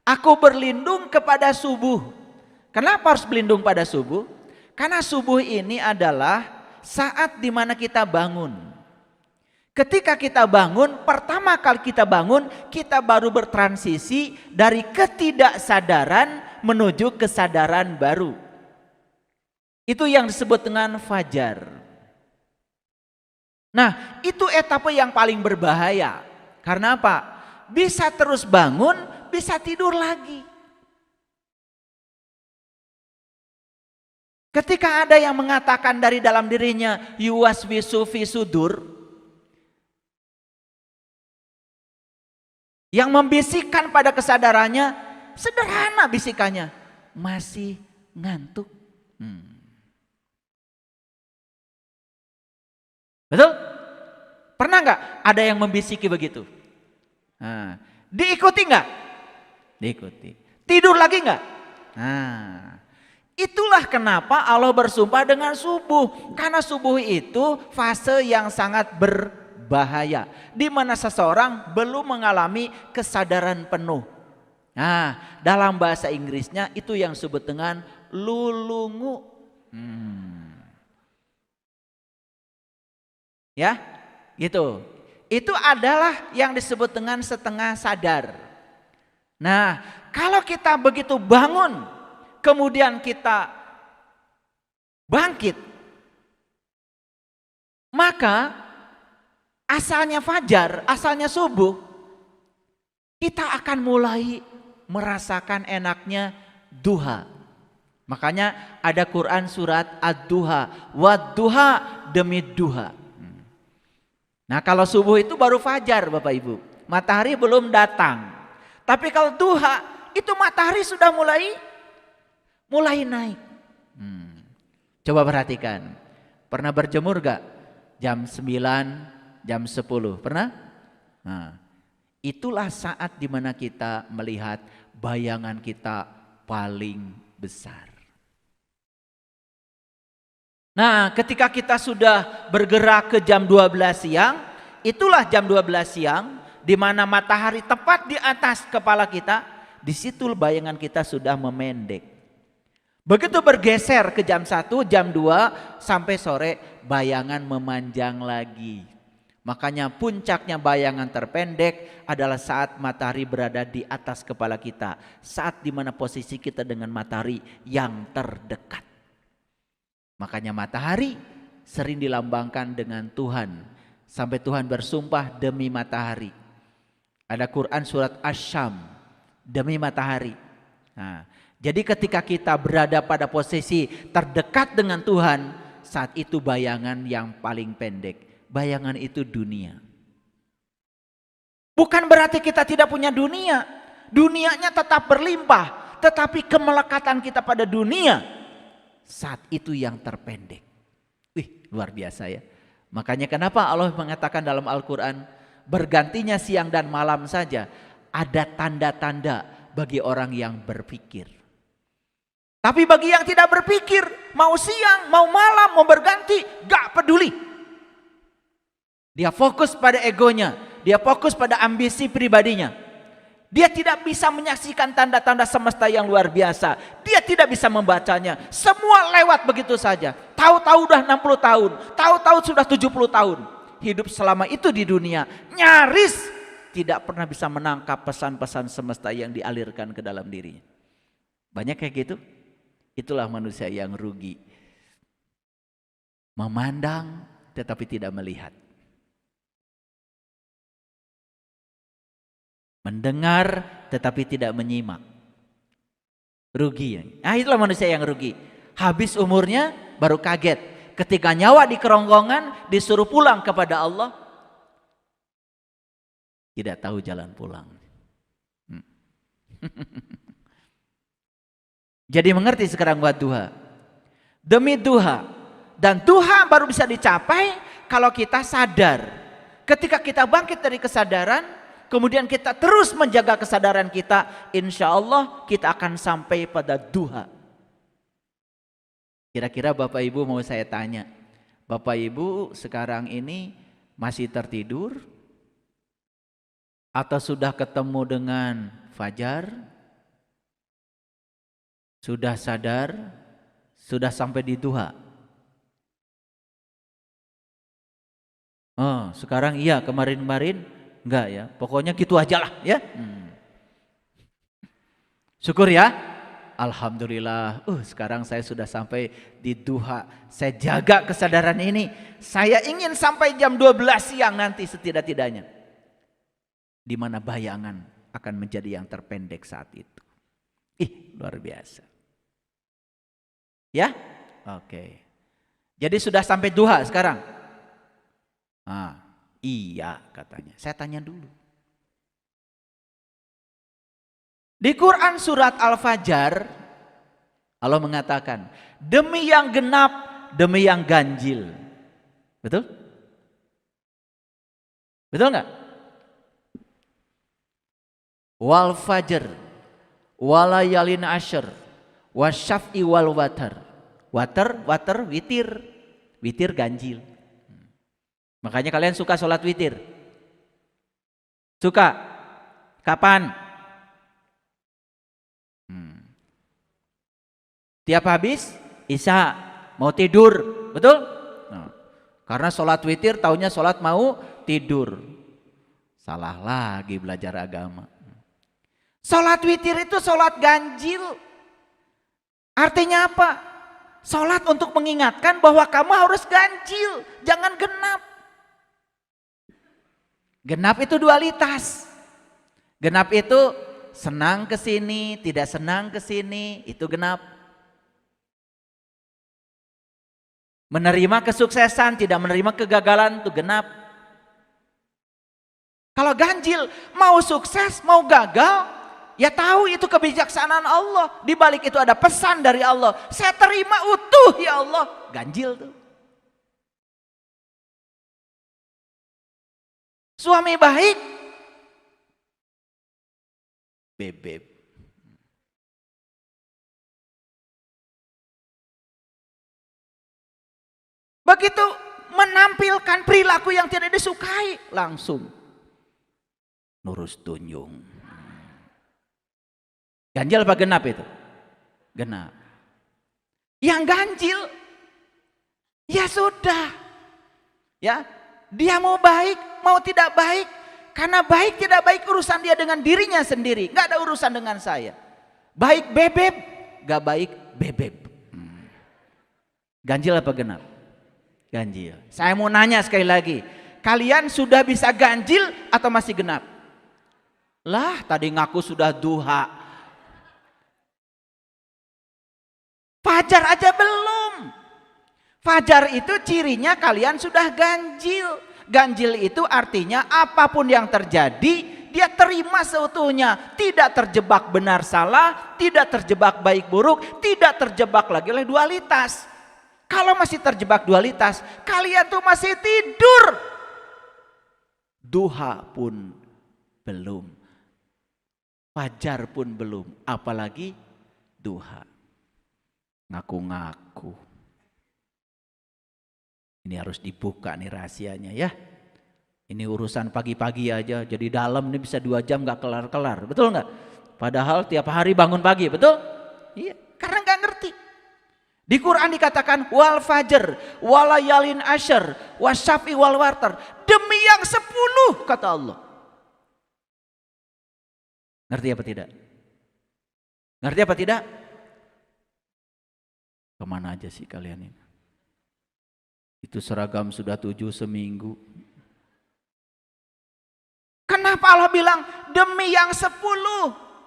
Aku berlindung kepada subuh. Kenapa harus berlindung pada subuh? Karena subuh ini adalah saat dimana kita bangun. Ketika kita bangun, pertama kali kita bangun, kita baru bertransisi dari ketidaksadaran menuju kesadaran baru. Itu yang disebut dengan fajar. Nah, itu etapa yang paling berbahaya. Karena apa? Bisa terus bangun, bisa tidur lagi. Ketika ada yang mengatakan dari dalam dirinya yuwaswisu fi sudur, yang membisikkan pada kesadarannya, sederhana bisikannya, masih ngantuk. Betul? Pernah nggak ada yang membisiki begitu? Nah, diikuti nggak? Diikuti. Tidur lagi nggak? Nah, itulah kenapa Allah bersumpah dengan subuh. Karena subuh itu fase yang sangat berbahaya, di mana seseorang belum mengalami kesadaran penuh. Nah, dalam bahasa Inggrisnya itu yang disebut dengan lulungu. Ya, gitu. Itu adalah yang disebut dengan setengah sadar. Nah, kalau kita begitu bangun, kemudian kita bangkit, maka asalnya fajar, asalnya subuh, kita akan mulai merasakan enaknya duha. Makanya ada Quran surat Ad-Duha, Wad-Duha, demi duha. Nah, kalau subuh itu baru fajar Bapak Ibu, matahari belum datang. Tapi kalau duha itu matahari sudah mulai naik. Coba perhatikan, pernah berjemur gak? Jam 9, jam 10, pernah? Nah, itulah saat dimana kita melihat bayangan kita paling besar. Nah, ketika kita sudah bergerak ke jam 12 siang, itulah jam 12 siang, di mana matahari tepat di atas kepala kita, di situ bayangan kita sudah memendek. Begitu bergeser ke jam 1, jam 2, sampai sore, bayangan memanjang lagi. Makanya puncaknya bayangan terpendek adalah saat matahari berada di atas kepala kita. Saat dimana posisi kita dengan matahari yang terdekat. Makanya matahari sering dilambangkan dengan Tuhan. Sampai Tuhan bersumpah demi matahari. Ada Quran surat Asy-Syam, demi matahari. Nah, jadi ketika kita berada pada posisi terdekat dengan Tuhan, saat itu bayangan yang paling pendek. Bayangan itu dunia. Bukan berarti kita tidak punya dunia. Dunianya tetap berlimpah. Tetapi kemelekatan kita pada dunia, saat itu yang terpendek. Luar biasa ya. Makanya kenapa Allah mengatakan dalam Al-Quran, bergantinya siang dan malam saja, ada tanda-tanda bagi orang yang berpikir. Tapi bagi yang tidak berpikir, mau siang, mau malam, mau berganti, gak peduli. Dia fokus pada egonya, dia fokus pada ambisi pribadinya. Dia tidak bisa menyaksikan tanda-tanda semesta yang luar biasa. Dia tidak bisa membacanya. Semua lewat begitu saja. Tahu-tahu udah 60 tahun, tahu-tahu sudah 70 tahun. Hidup selama itu di dunia, nyaris tidak pernah bisa menangkap pesan-pesan semesta yang dialirkan ke dalam dirinya. Banyak kayak gitu. Itulah manusia yang rugi. Memandang tetapi tidak melihat. Mendengar tetapi tidak menyimak. Rugi. Nah itulah manusia yang rugi. Habis umurnya baru kaget. Ketika nyawa di kerongkongan disuruh pulang kepada Allah. Tidak tahu jalan pulang. Jadi mengerti sekarang buat duha. Demi duha. Dan duha baru bisa dicapai kalau kita sadar. Ketika kita bangkit dari kesadaran. Kemudian kita terus menjaga kesadaran kita, insya Allah kita akan sampai pada duha. Kira-kira Bapak Ibu mau saya tanya, Bapak Ibu sekarang ini masih tertidur? Atau sudah ketemu dengan fajar? Sudah sadar? Sudah sampai di duha? Oh, sekarang iya, kemarin-kemarin enggak ya, pokoknya gitu aja lah ya. Syukur ya, alhamdulillah. Sekarang saya sudah sampai di duha. Saya jaga kesadaran ini. Saya ingin sampai jam 12 siang nanti setidak-tidaknya. Di mana bayangan akan menjadi yang terpendek saat itu. Luar biasa. Ya, oke. Jadi sudah sampai duha sekarang. Iya katanya. Saya tanya dulu. Di Quran surat Al-Fajr Allah mengatakan, demi yang genap, demi yang ganjil. Betul? Betul enggak? Wal fajr walayalin ashr wasyaf'i wal watar. Watar witir. Witir ganjil. Makanya kalian suka sholat witir? Suka? Kapan? Tiap habis Isya mau tidur, betul? Karena sholat witir taunya sholat mau tidur. Salah lagi belajar agama. Sholat witir itu sholat ganjil. Artinya apa? Sholat untuk mengingatkan bahwa kamu harus ganjil, jangan genap. Genap itu dualitas. Genap itu senang ke sini, tidak senang ke sini, itu genap. Menerima kesuksesan, tidak menerima kegagalan, itu genap. Kalau ganjil, mau sukses, mau gagal, ya tahu itu kebijaksanaan Allah. Di balik itu ada pesan dari Allah. Saya terima utuh ya Allah. Ganjil tuh. Suami baik, bebek. Begitu menampilkan perilaku yang tidak disukai, langsung nurus tunjung. Ganjil apa genap itu? Genap. Yang ganjil, ya sudah. Ya, dia mau baik, mau tidak baik. Karena baik tidak baik urusan dia dengan dirinya sendiri. Gak ada urusan dengan saya. Baik bebek, gak baik bebek. Ganjil apa genap? Ganjil. Saya mau nanya sekali lagi. Kalian sudah bisa ganjil atau masih genap? Lah tadi ngaku sudah duha. Fajar aja belum. Fajar itu cirinya kalian sudah ganjil. Ganjil itu artinya apapun yang terjadi dia terima seutuhnya. Tidak terjebak benar salah, tidak terjebak baik buruk, tidak terjebak lagi oleh dualitas. Kalau masih terjebak dualitas, kalian tuh masih tidur. Duha pun belum. Fajar pun belum, apalagi duha. Ngaku-ngaku. Ini harus dibuka nih rahasianya ya. Ini urusan pagi-pagi aja, jadi dalam ini bisa 2 jam gak kelar-kelar, betul gak? Padahal tiap hari bangun pagi, betul? Iya, karena gak ngerti. Di Quran dikatakan wal fajr, walayalin ashr, wasyafi wal watar. Demi yang 10 kata Allah. Ngerti apa tidak? Ngerti apa tidak? Kemana aja sih kalian ini? Itu seragam sudah 7 seminggu. Kenapa Allah bilang demi yang 10?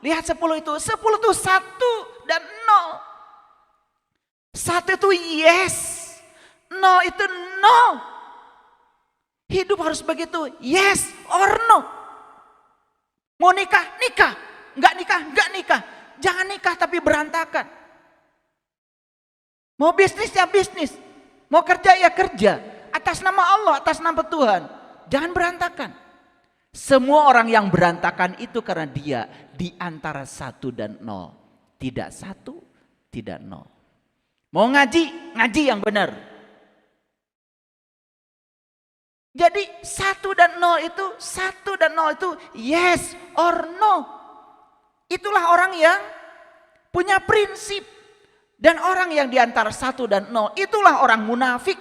Lihat 10 itu 1 dan Satu itu yes, no itu no. Hidup harus begitu, yes or no. Mau nikah, nikah. Enggak nikah, enggak nikah. Jangan nikah tapi berantakan. Mau bisnis ya bisnis. Mau kerja ya kerja. Atas nama Allah, atas nama Tuhan. Jangan berantakan. Semua orang yang berantakan itu karena dia di antara 1 dan 0. Tidak 1, tidak 0. Mau ngaji, ngaji yang benar. Jadi 1 dan 0 itu, 1 dan 0 itu yes or no. Itulah orang yang punya prinsip. Dan orang yang di antara 1 dan 0 itulah orang munafik.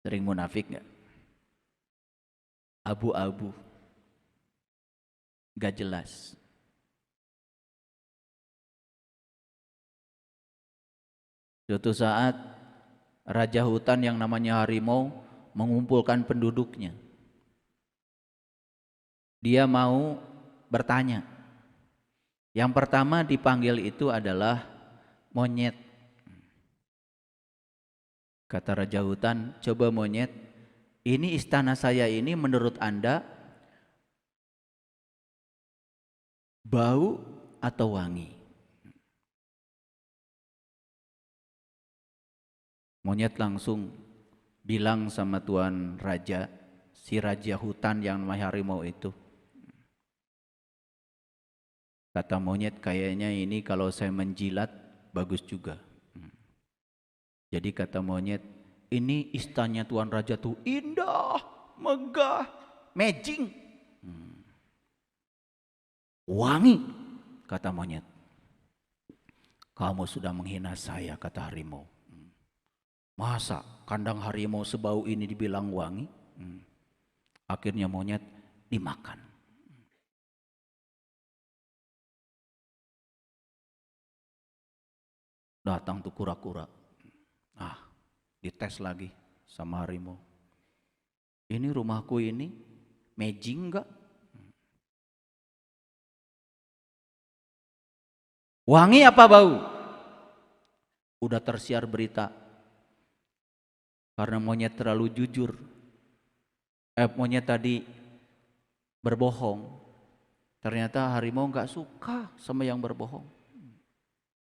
Sering munafik gak? Abu-abu. Gak jelas. Suatu saat raja hutan yang namanya harimau mengumpulkan penduduknya. Dia mau bertanya. Yang pertama dipanggil itu adalah monyet. Kata raja hutan, coba monyet, ini istana saya ini menurut Anda bau atau wangi? Monyet langsung bilang sama tuan raja, si raja hutan yang namanya harimau itu. Kata monyet, kayaknya ini kalau saya menjilat bagus juga. Jadi kata monyet, ini istananya tuan raja tuh indah, megah, amazing. Wangi, kata monyet. Kamu sudah menghina saya, kata harimau. Masa kandang harimau sebau ini dibilang wangi? Akhirnya monyet dimakan. Datang tuh kura-kura. Dites lagi sama harimau. Ini rumahku ini magic enggak? Wangi apa bau? Udah tersiar berita. Karena monyet terlalu jujur. Monyet tadi berbohong. Ternyata harimau enggak suka sama yang berbohong.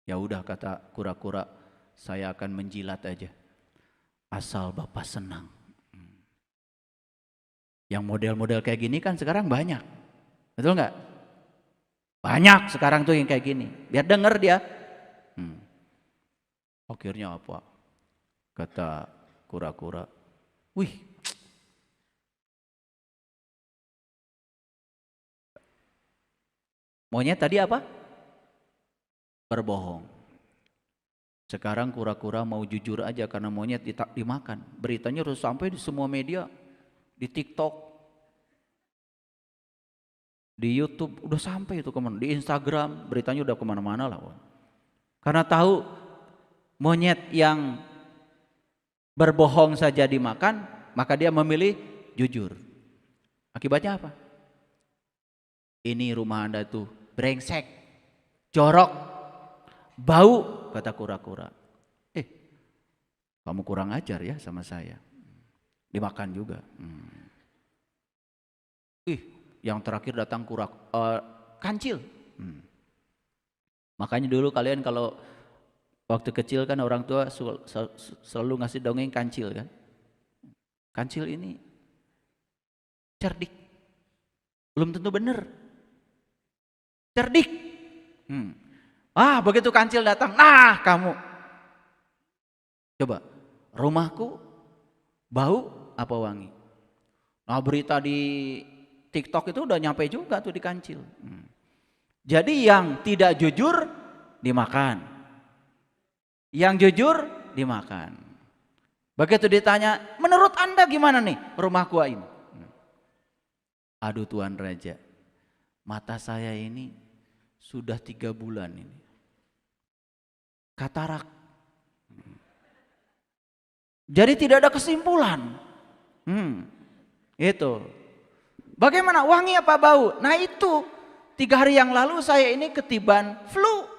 Ya udah kata kura-kura, saya akan menjilat aja. Asal Bapak senang. Yang model-model kayak gini kan sekarang banyak. Betul nggak? Banyak sekarang tuh yang kayak gini. Biar denger dia. Akhirnya apa? Kata kura-kura. Wih. Monyet tadi apa? Berbohong. Sekarang kura-kura mau jujur aja karena monyet dimakan. Beritanya harus sampai di semua media, di TikTok, di YouTube, udah sampai itu kemana, di Instagram, beritanya udah kemana-mana lah. Karena tahu monyet yang berbohong saja dimakan, maka dia memilih jujur. Akibatnya apa? Ini rumah Anda tuh brengsek, jorok, bau, kata kura-kura. Kamu kurang ajar ya sama saya. Dimakan juga. Yang terakhir datang kancil. Makanya dulu kalian kalau waktu kecil kan orang tua selalu ngasih dongeng kancil kan. Kancil ini cerdik. Belum tentu benar. Cerdik. Begitu kancil datang, kamu. Coba, rumahku bau apa wangi? Berita di TikTok itu udah nyampe juga tuh di kancil. Jadi yang tidak jujur dimakan. Yang jujur dimakan. Begitu ditanya, menurut Anda gimana nih rumahku ini? Aduh Tuan Raja, mata saya ini sudah 3 bulan ini. Katarak. Jadi tidak ada kesimpulan. Itu. Bagaimana wangi apa bau? Nah itu 3 hari yang lalu saya ini ketiban flu.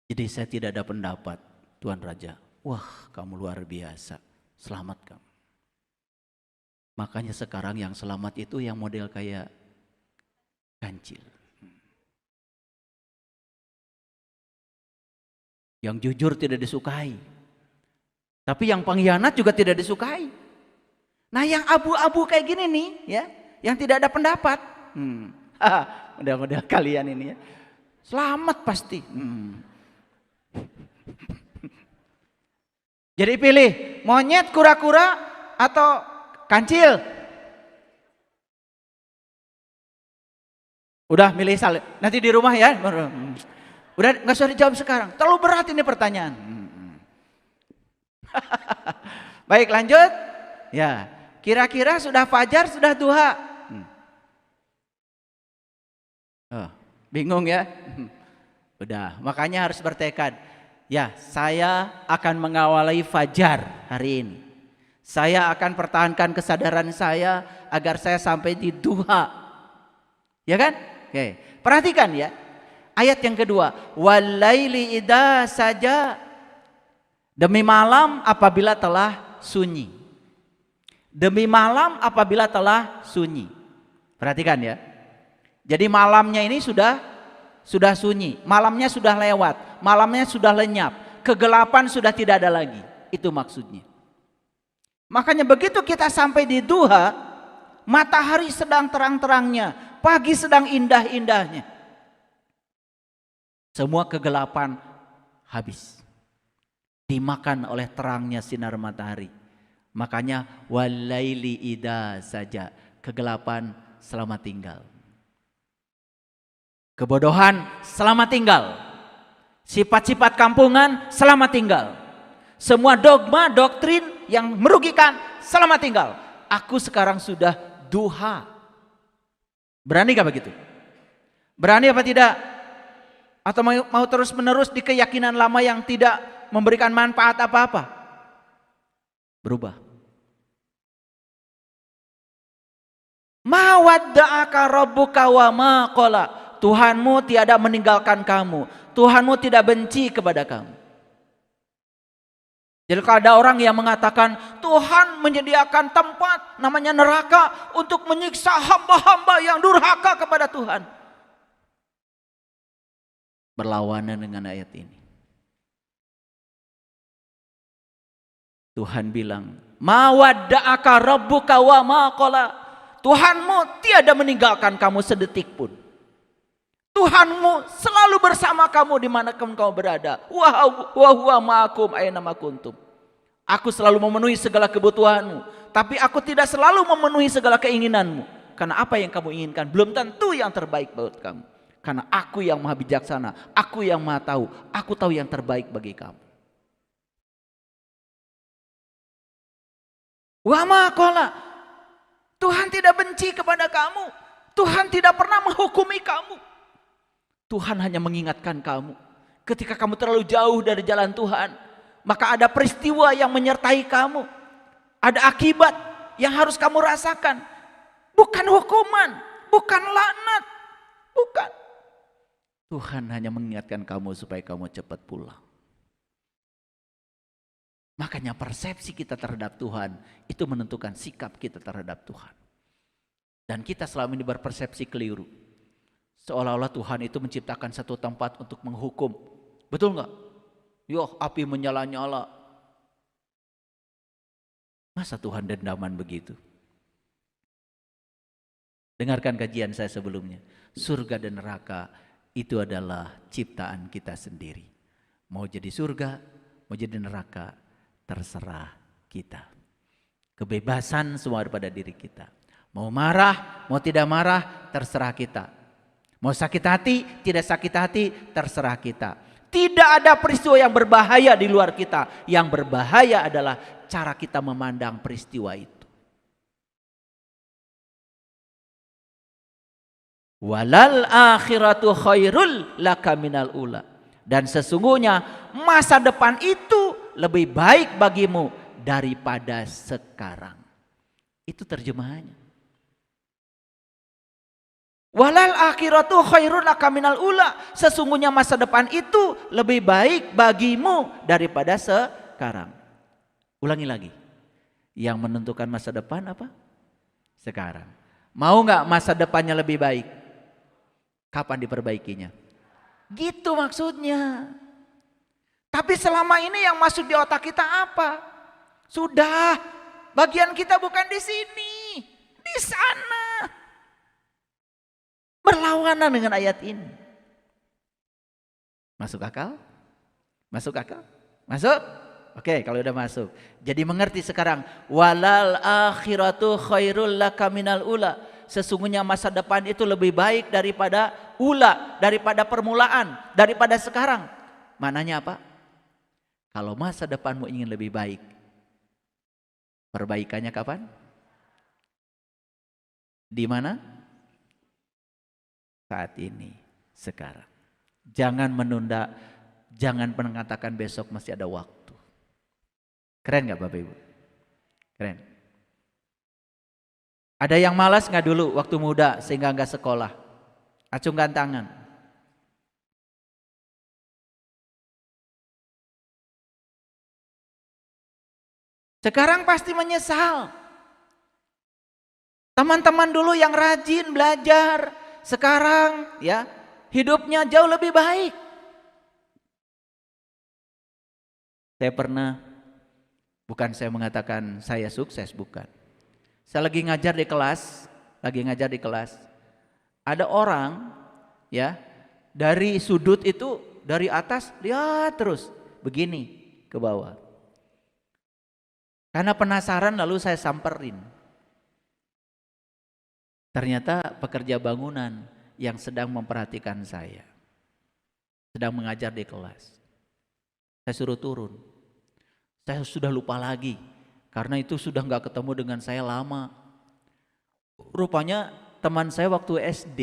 Jadi saya tidak ada pendapat, Tuan Raja. Wah, kamu luar biasa. Selamat kamu. Makanya sekarang yang selamat itu yang model kayak kancil. Yang jujur tidak disukai. Tapi yang pengkhianat juga tidak disukai. Nah, yang abu-abu kayak gini nih, ya, yang tidak ada pendapat. Mudah-mudahan kalian ini ya selamat pasti. Jadi pilih monyet, kura-kura, atau kancil. Udah milih nanti di rumah ya. Udah nggak usah dijawab sekarang. Terlalu berat ini pertanyaan. Baik, lanjut. Ya, kira-kira sudah fajar, sudah duha. Bingung ya? Udah, makanya harus bertekad. Ya, saya akan mengawali fajar hari ini. Saya akan pertahankan kesadaran saya agar saya sampai di duha. Ya kan? Oke, perhatikan ya. Ayat yang kedua, walaili idza saja, demi malam apabila telah sunyi. Demi malam apabila telah sunyi. Perhatikan ya. Jadi malamnya ini sudah sunyi, malamnya sudah lewat, malamnya sudah lenyap, kegelapan sudah tidak ada lagi. Itu maksudnya. Makanya begitu kita sampai di duha, matahari sedang terang-terangnya, pagi sedang indah-indahnya. Semua kegelapan habis, dimakan oleh terangnya sinar matahari. Makanya walaili idza saja, kegelapan selamat tinggal. Kebodohan selamat tinggal. Sifat-sifat kampungan selamat tinggal. Semua dogma, doktrin yang merugikan selamat tinggal. Aku sekarang sudah duha. Berani gak begitu? Berani apa tidak? Atau mau terus menerus di keyakinan lama yang tidak memberikan manfaat apa-apa? Berubah. Ma wadda'aka rabbuka wa ma qala. Tuhanmu tiada meninggalkan kamu. Tuhanmu tidak benci kepada kamu. Jadi kalau ada orang yang mengatakan Tuhan menyediakan tempat namanya neraka untuk menyiksa hamba-hamba yang durhaka kepada Tuhan. Berlawanan dengan ayat ini. Tuhan bilang, ma wadda'aka rabbuka wa ma qala. Tuhanmu tiada meninggalkan kamu sedetik pun. Tuhanmu selalu bersama kamu dimanapun kamu berada. Wa huwa ma'akum aina ma kuntum. Aku selalu memenuhi segala kebutuhanmu, tapi aku tidak selalu memenuhi segala keinginanmu. Karena apa yang kamu inginkan belum tentu yang terbaik buat kamu. Karena aku yang maha bijaksana, aku yang maha tahu, aku tahu yang terbaik bagi kamu. Wa ma qala. Tuhan tidak benci kepada kamu. Tuhan tidak pernah menghukumi kamu. Tuhan hanya mengingatkan kamu. Ketika kamu terlalu jauh dari jalan Tuhan, maka ada peristiwa yang menyertai kamu. Ada akibat yang harus kamu rasakan. Bukan hukuman, bukan laknat, bukan. Tuhan hanya mengingatkan kamu supaya kamu cepat pulang. Makanya persepsi kita terhadap Tuhan itu menentukan sikap kita terhadap Tuhan. Dan kita selama ini berpersepsi keliru. Seolah-olah Tuhan itu menciptakan satu tempat untuk menghukum. Betul nggak? Yoh, api menyala-nyala. Masa Tuhan dendaman begitu? Dengarkan kajian saya sebelumnya. Surga dan neraka itu adalah ciptaan kita sendiri. Mau jadi surga, mau jadi neraka, terserah kita. Kebebasan semua pada diri kita. Mau marah, mau tidak marah, terserah kita. Mau sakit hati, tidak sakit hati, terserah kita. Tidak ada peristiwa yang berbahaya di luar kita. Yang berbahaya adalah cara kita memandang peristiwa itu. Walal akhiratu khairul laka minal ula. Dan sesungguhnya masa depan itu lebih baik bagimu daripada sekarang. Itu terjemahannya. Walal akhiratu khairun laka minal ula. Sesungguhnya masa depan itu lebih baik bagimu daripada sekarang. Ulangi lagi. Yang menentukan masa depan apa? Sekarang. Mau nggak masa depannya lebih baik? Kapan diperbaikinya? Gitu maksudnya. Tapi selama ini yang masuk di otak kita apa? Sudah, bagian kita bukan di sini, di sana. Berlawanan dengan ayat ini. Masuk akal? Masuk akal? Masuk? Oke, kalau udah masuk. Jadi mengerti sekarang. Walal akhiratu khairul laka minal ula. Sesungguhnya masa depan itu lebih baik daripada ula, daripada permulaan, daripada sekarang. Maknanya apa? Kalau masa depanmu ingin lebih baik, perbaikannya kapan? Di mana? Saat ini, sekarang. Jangan menunda, jangan mengatakan besok masih ada waktu. Keren gak Bapak Ibu? Keren. Ada yang malas gak dulu waktu muda sehingga gak sekolah? Acungkan tangan. Sekarang pasti menyesal. Teman-teman dulu yang rajin belajar, sekarang ya hidupnya jauh lebih baik. Saya pernah, bukan saya mengatakan saya sukses, bukan. Saya lagi ngajar di kelas, ada orang ya dari sudut itu, dari atas lihat terus begini ke bawah. Karena penasaran lalu saya samperin. Ternyata pekerja bangunan yang sedang memperhatikan saya. Sedang mengajar di kelas. Saya suruh turun. Saya sudah lupa lagi. Karena itu sudah gak ketemu dengan saya lama. Rupanya teman saya waktu SD.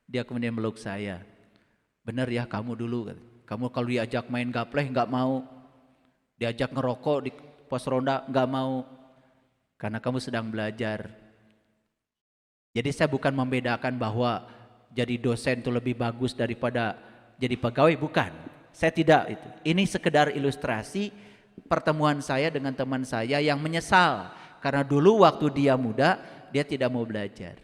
Dia kemudian meluk saya. Benar ya kamu dulu. Kamu kalau diajak main gapleh gak mau. Diajak ngerokok di pos ronda gak mau. Karena kamu sedang belajar. Jadi saya bukan membedakan bahwa jadi dosen itu lebih bagus daripada jadi pegawai, bukan. Saya tidak itu. Ini sekedar ilustrasi pertemuan saya dengan teman saya yang menyesal. Karena dulu waktu dia muda, dia tidak mau belajar.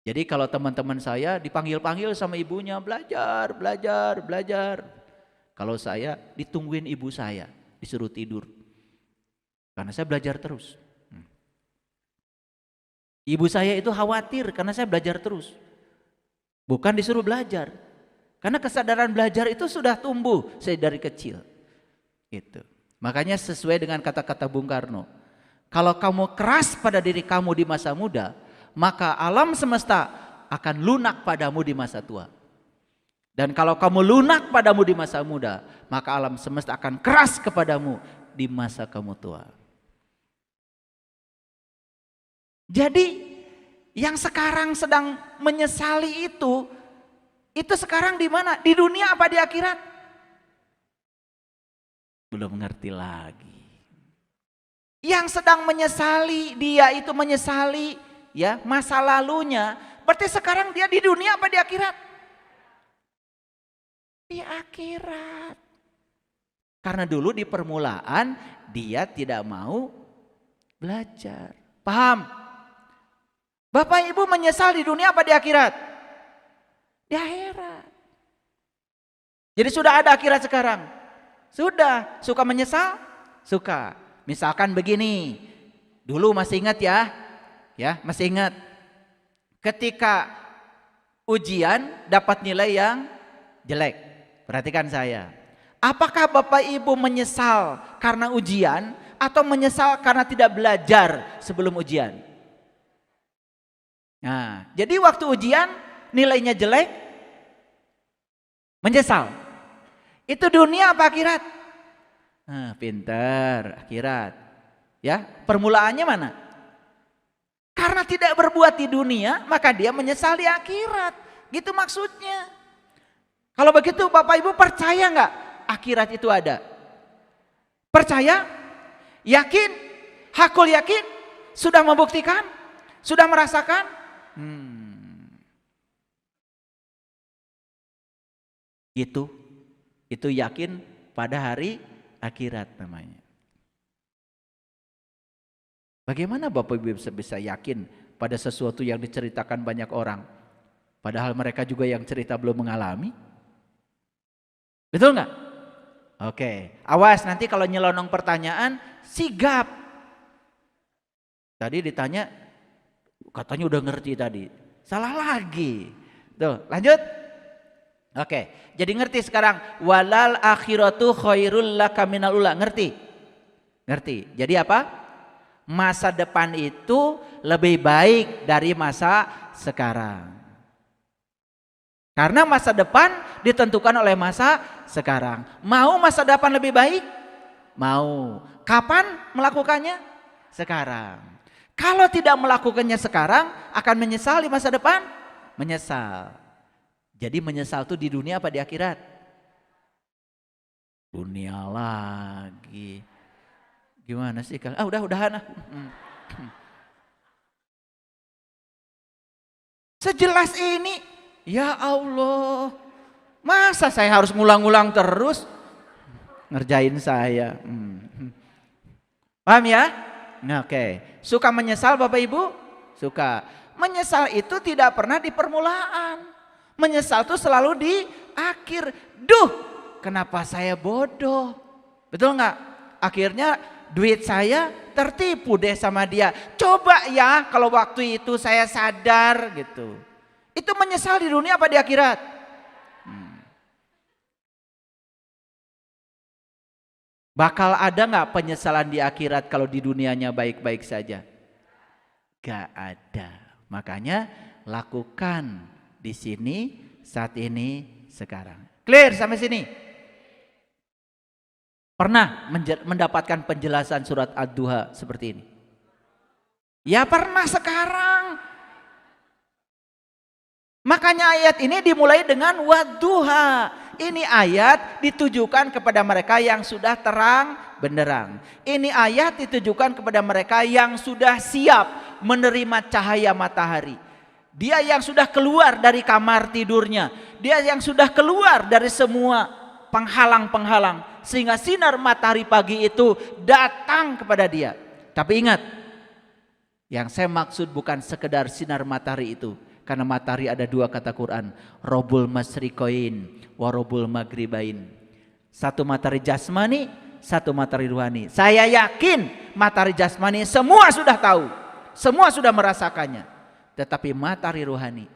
Jadi kalau teman-teman saya dipanggil-panggil sama ibunya, belajar, belajar, belajar. Kalau saya ditungguin ibu saya, disuruh tidur. Karena saya belajar terus. Ibu saya itu khawatir karena saya belajar terus. Bukan disuruh belajar. Karena kesadaran belajar itu sudah tumbuh saya dari kecil. Gitu. Makanya sesuai dengan kata-kata Bung Karno. Kalau kamu keras pada diri kamu di masa muda, maka alam semesta akan lunak padamu di masa tua. Dan kalau kamu lunak padamu di masa muda, maka alam semesta akan keras kepadamu di masa kamu tua. Jadi yang sekarang sedang menyesali itu sekarang di mana? Di dunia apa di akhirat? Belum mengerti lagi. Yang sedang menyesali, dia itu menyesali ya masa lalunya. Berarti sekarang dia di dunia apa di akhirat? Di akhirat. Karena dulu di permulaan dia tidak mau belajar. Paham? Bapak Ibu menyesal di dunia apa di akhirat? Di akhirat. Jadi sudah ada akhirat sekarang? Sudah. Suka menyesal? Suka. Misalkan begini. Dulu masih ingat ya? Ya, masih ingat. Ketika ujian dapat nilai yang jelek. Perhatikan saya. Apakah Bapak Ibu menyesal karena ujian atau menyesal karena tidak belajar sebelum ujian? Nah, jadi waktu ujian nilainya jelek, menyesal. Itu dunia apa akhirat? Nah, pintar, akhirat. Ya, permulaannya mana? Karena tidak berbuat di dunia, maka dia menyesal di akhirat. Gitu maksudnya. Kalau begitu Bapak Ibu percaya nggak akhirat itu ada? Percaya? Yakin? Hakul yakin? Sudah membuktikan? Sudah merasakan? Itu yakin pada hari akhirat namanya. Bagaimana Bapak Ibu bisa yakin pada sesuatu yang diceritakan banyak orang, padahal mereka juga yang cerita belum mengalami? Betul nggak? Oke, awas nanti kalau nyelonong pertanyaan, sigap. Tadi ditanya, katanya udah ngerti tadi, salah lagi. Tuh, lanjut. Oke, jadi ngerti sekarang. Walal akhiratu khairul laka minal ula. Ngerti? Ngerti. Jadi apa? Masa depan itu lebih baik dari masa sekarang. Karena masa depan ditentukan oleh masa sekarang. Mau masa depan lebih baik? Mau. Kapan melakukannya? Sekarang. Kalau tidak melakukannya sekarang, akan menyesal di masa depan? Menyesal. Jadi menyesal itu di dunia apa di akhirat? Dunia lagi. Gimana sih? Udahan. Sejelas ini, ya Allah, masa saya harus ngulang-ngulang terus ngerjain saya? Paham ya? Nah, oke. Suka menyesal Bapak Ibu? Suka. Menyesal itu tidak pernah di permulaan. Menyesal itu selalu di akhir. Duh, kenapa saya bodoh? Betul nggak? Akhirnya duit saya tertipu deh sama dia. Coba ya kalau waktu itu saya sadar gitu. Itu menyesal di dunia apa di akhirat? Bakal ada nggak penyesalan di akhirat kalau di dunianya baik-baik saja? Gak ada. Makanya lakukan di sini, saat ini, sekarang. Clear sampai sini? Pernah mendapatkan penjelasan surat Ad-Duha seperti ini? Ya pernah sekarang. Makanya ayat ini dimulai dengan Wadduha. Ini ayat ditujukan kepada mereka yang sudah terang benderang. Ini ayat ditujukan kepada mereka yang sudah siap menerima cahaya matahari. Dia yang sudah keluar dari kamar tidurnya. Dia yang sudah keluar dari semua penghalang-penghalang. Sehingga sinar matahari pagi itu datang kepada dia. Tapi ingat, yang saya maksud bukan sekedar sinar matahari itu. Karena matahari ada dua kata Quran. Robul masrikoin wa robul magribain. Satu matahari jasmani, satu matahari ruhani. Saya yakin matahari jasmani semua sudah tahu. Semua sudah merasakannya. Tetapi matahari rohani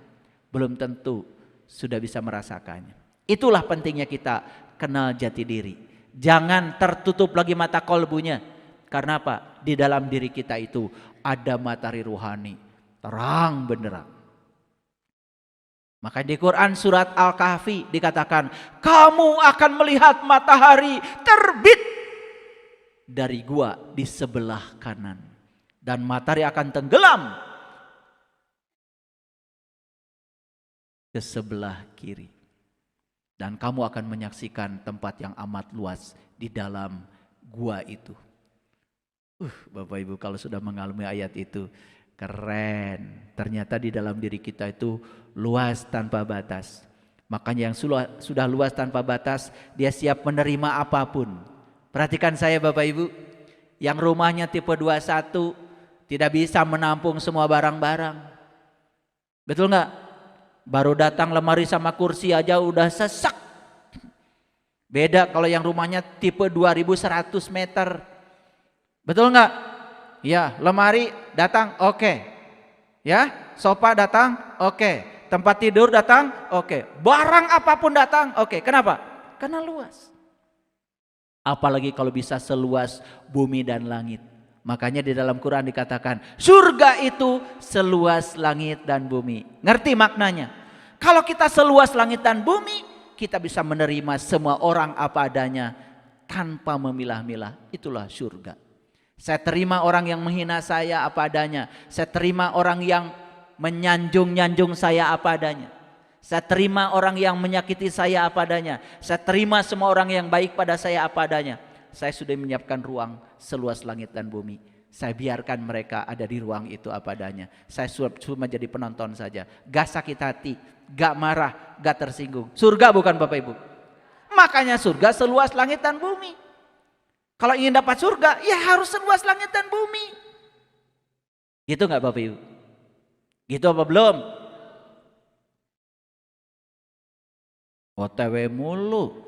belum tentu sudah bisa merasakannya. Itulah pentingnya kita kenal jati diri. Jangan tertutup lagi mata kolbunya. Karena apa? Di dalam diri kita itu ada matahari rohani. Terang benderang. Maka di Quran surat Al-Kahfi dikatakan, kamu akan melihat matahari terbit dari gua di sebelah kanan. Dan matahari akan tenggelam ke sebelah kiri. Dan kamu akan menyaksikan tempat yang amat luas di dalam gua itu. Bapak Ibu kalau sudah mengalami ayat itu, keren. Ternyata di dalam diri kita itu luas tanpa batas. Makanya yang sudah luas tanpa batas, dia siap menerima apapun. Perhatikan saya Bapak Ibu, yang rumahnya tipe 21 tidak bisa menampung semua barang-barang. Betul nggak? Baru datang lemari sama kursi aja udah sesak. Beda kalau yang rumahnya tipe 2100 meter. Betul nggak? Ya, lemari datang, oke. Ya, sofa datang, oke. Tempat tidur datang, oke. Barang apapun datang, oke. Kenapa? Karena luas. Apalagi kalau bisa seluas bumi dan langit. Makanya di dalam Quran dikatakan surga itu seluas langit dan bumi. Ngerti maknanya? Kalau kita seluas langit dan bumi, kita bisa menerima semua orang apa adanya tanpa memilah-milah. Itulah surga. Saya terima orang yang menghina saya apa adanya. Saya terima orang yang menyanjung-nyanjung saya apa adanya. Saya terima orang yang menyakiti saya apa adanya. Saya terima semua orang yang baik pada saya apa adanya. Saya sudah menyiapkan ruang seluas langit dan bumi. Saya biarkan mereka ada di ruang itu apa adanya. Saya cuma jadi penonton saja. Gak sakit hati, gak marah, gak tersinggung. Surga bukan Bapak Ibu? Makanya surga seluas langit dan bumi. Kalau ingin dapat surga, ya harus seluas langit dan bumi. Gitu gak Bapak Ibu? Gitu apa belum? OTW mulu.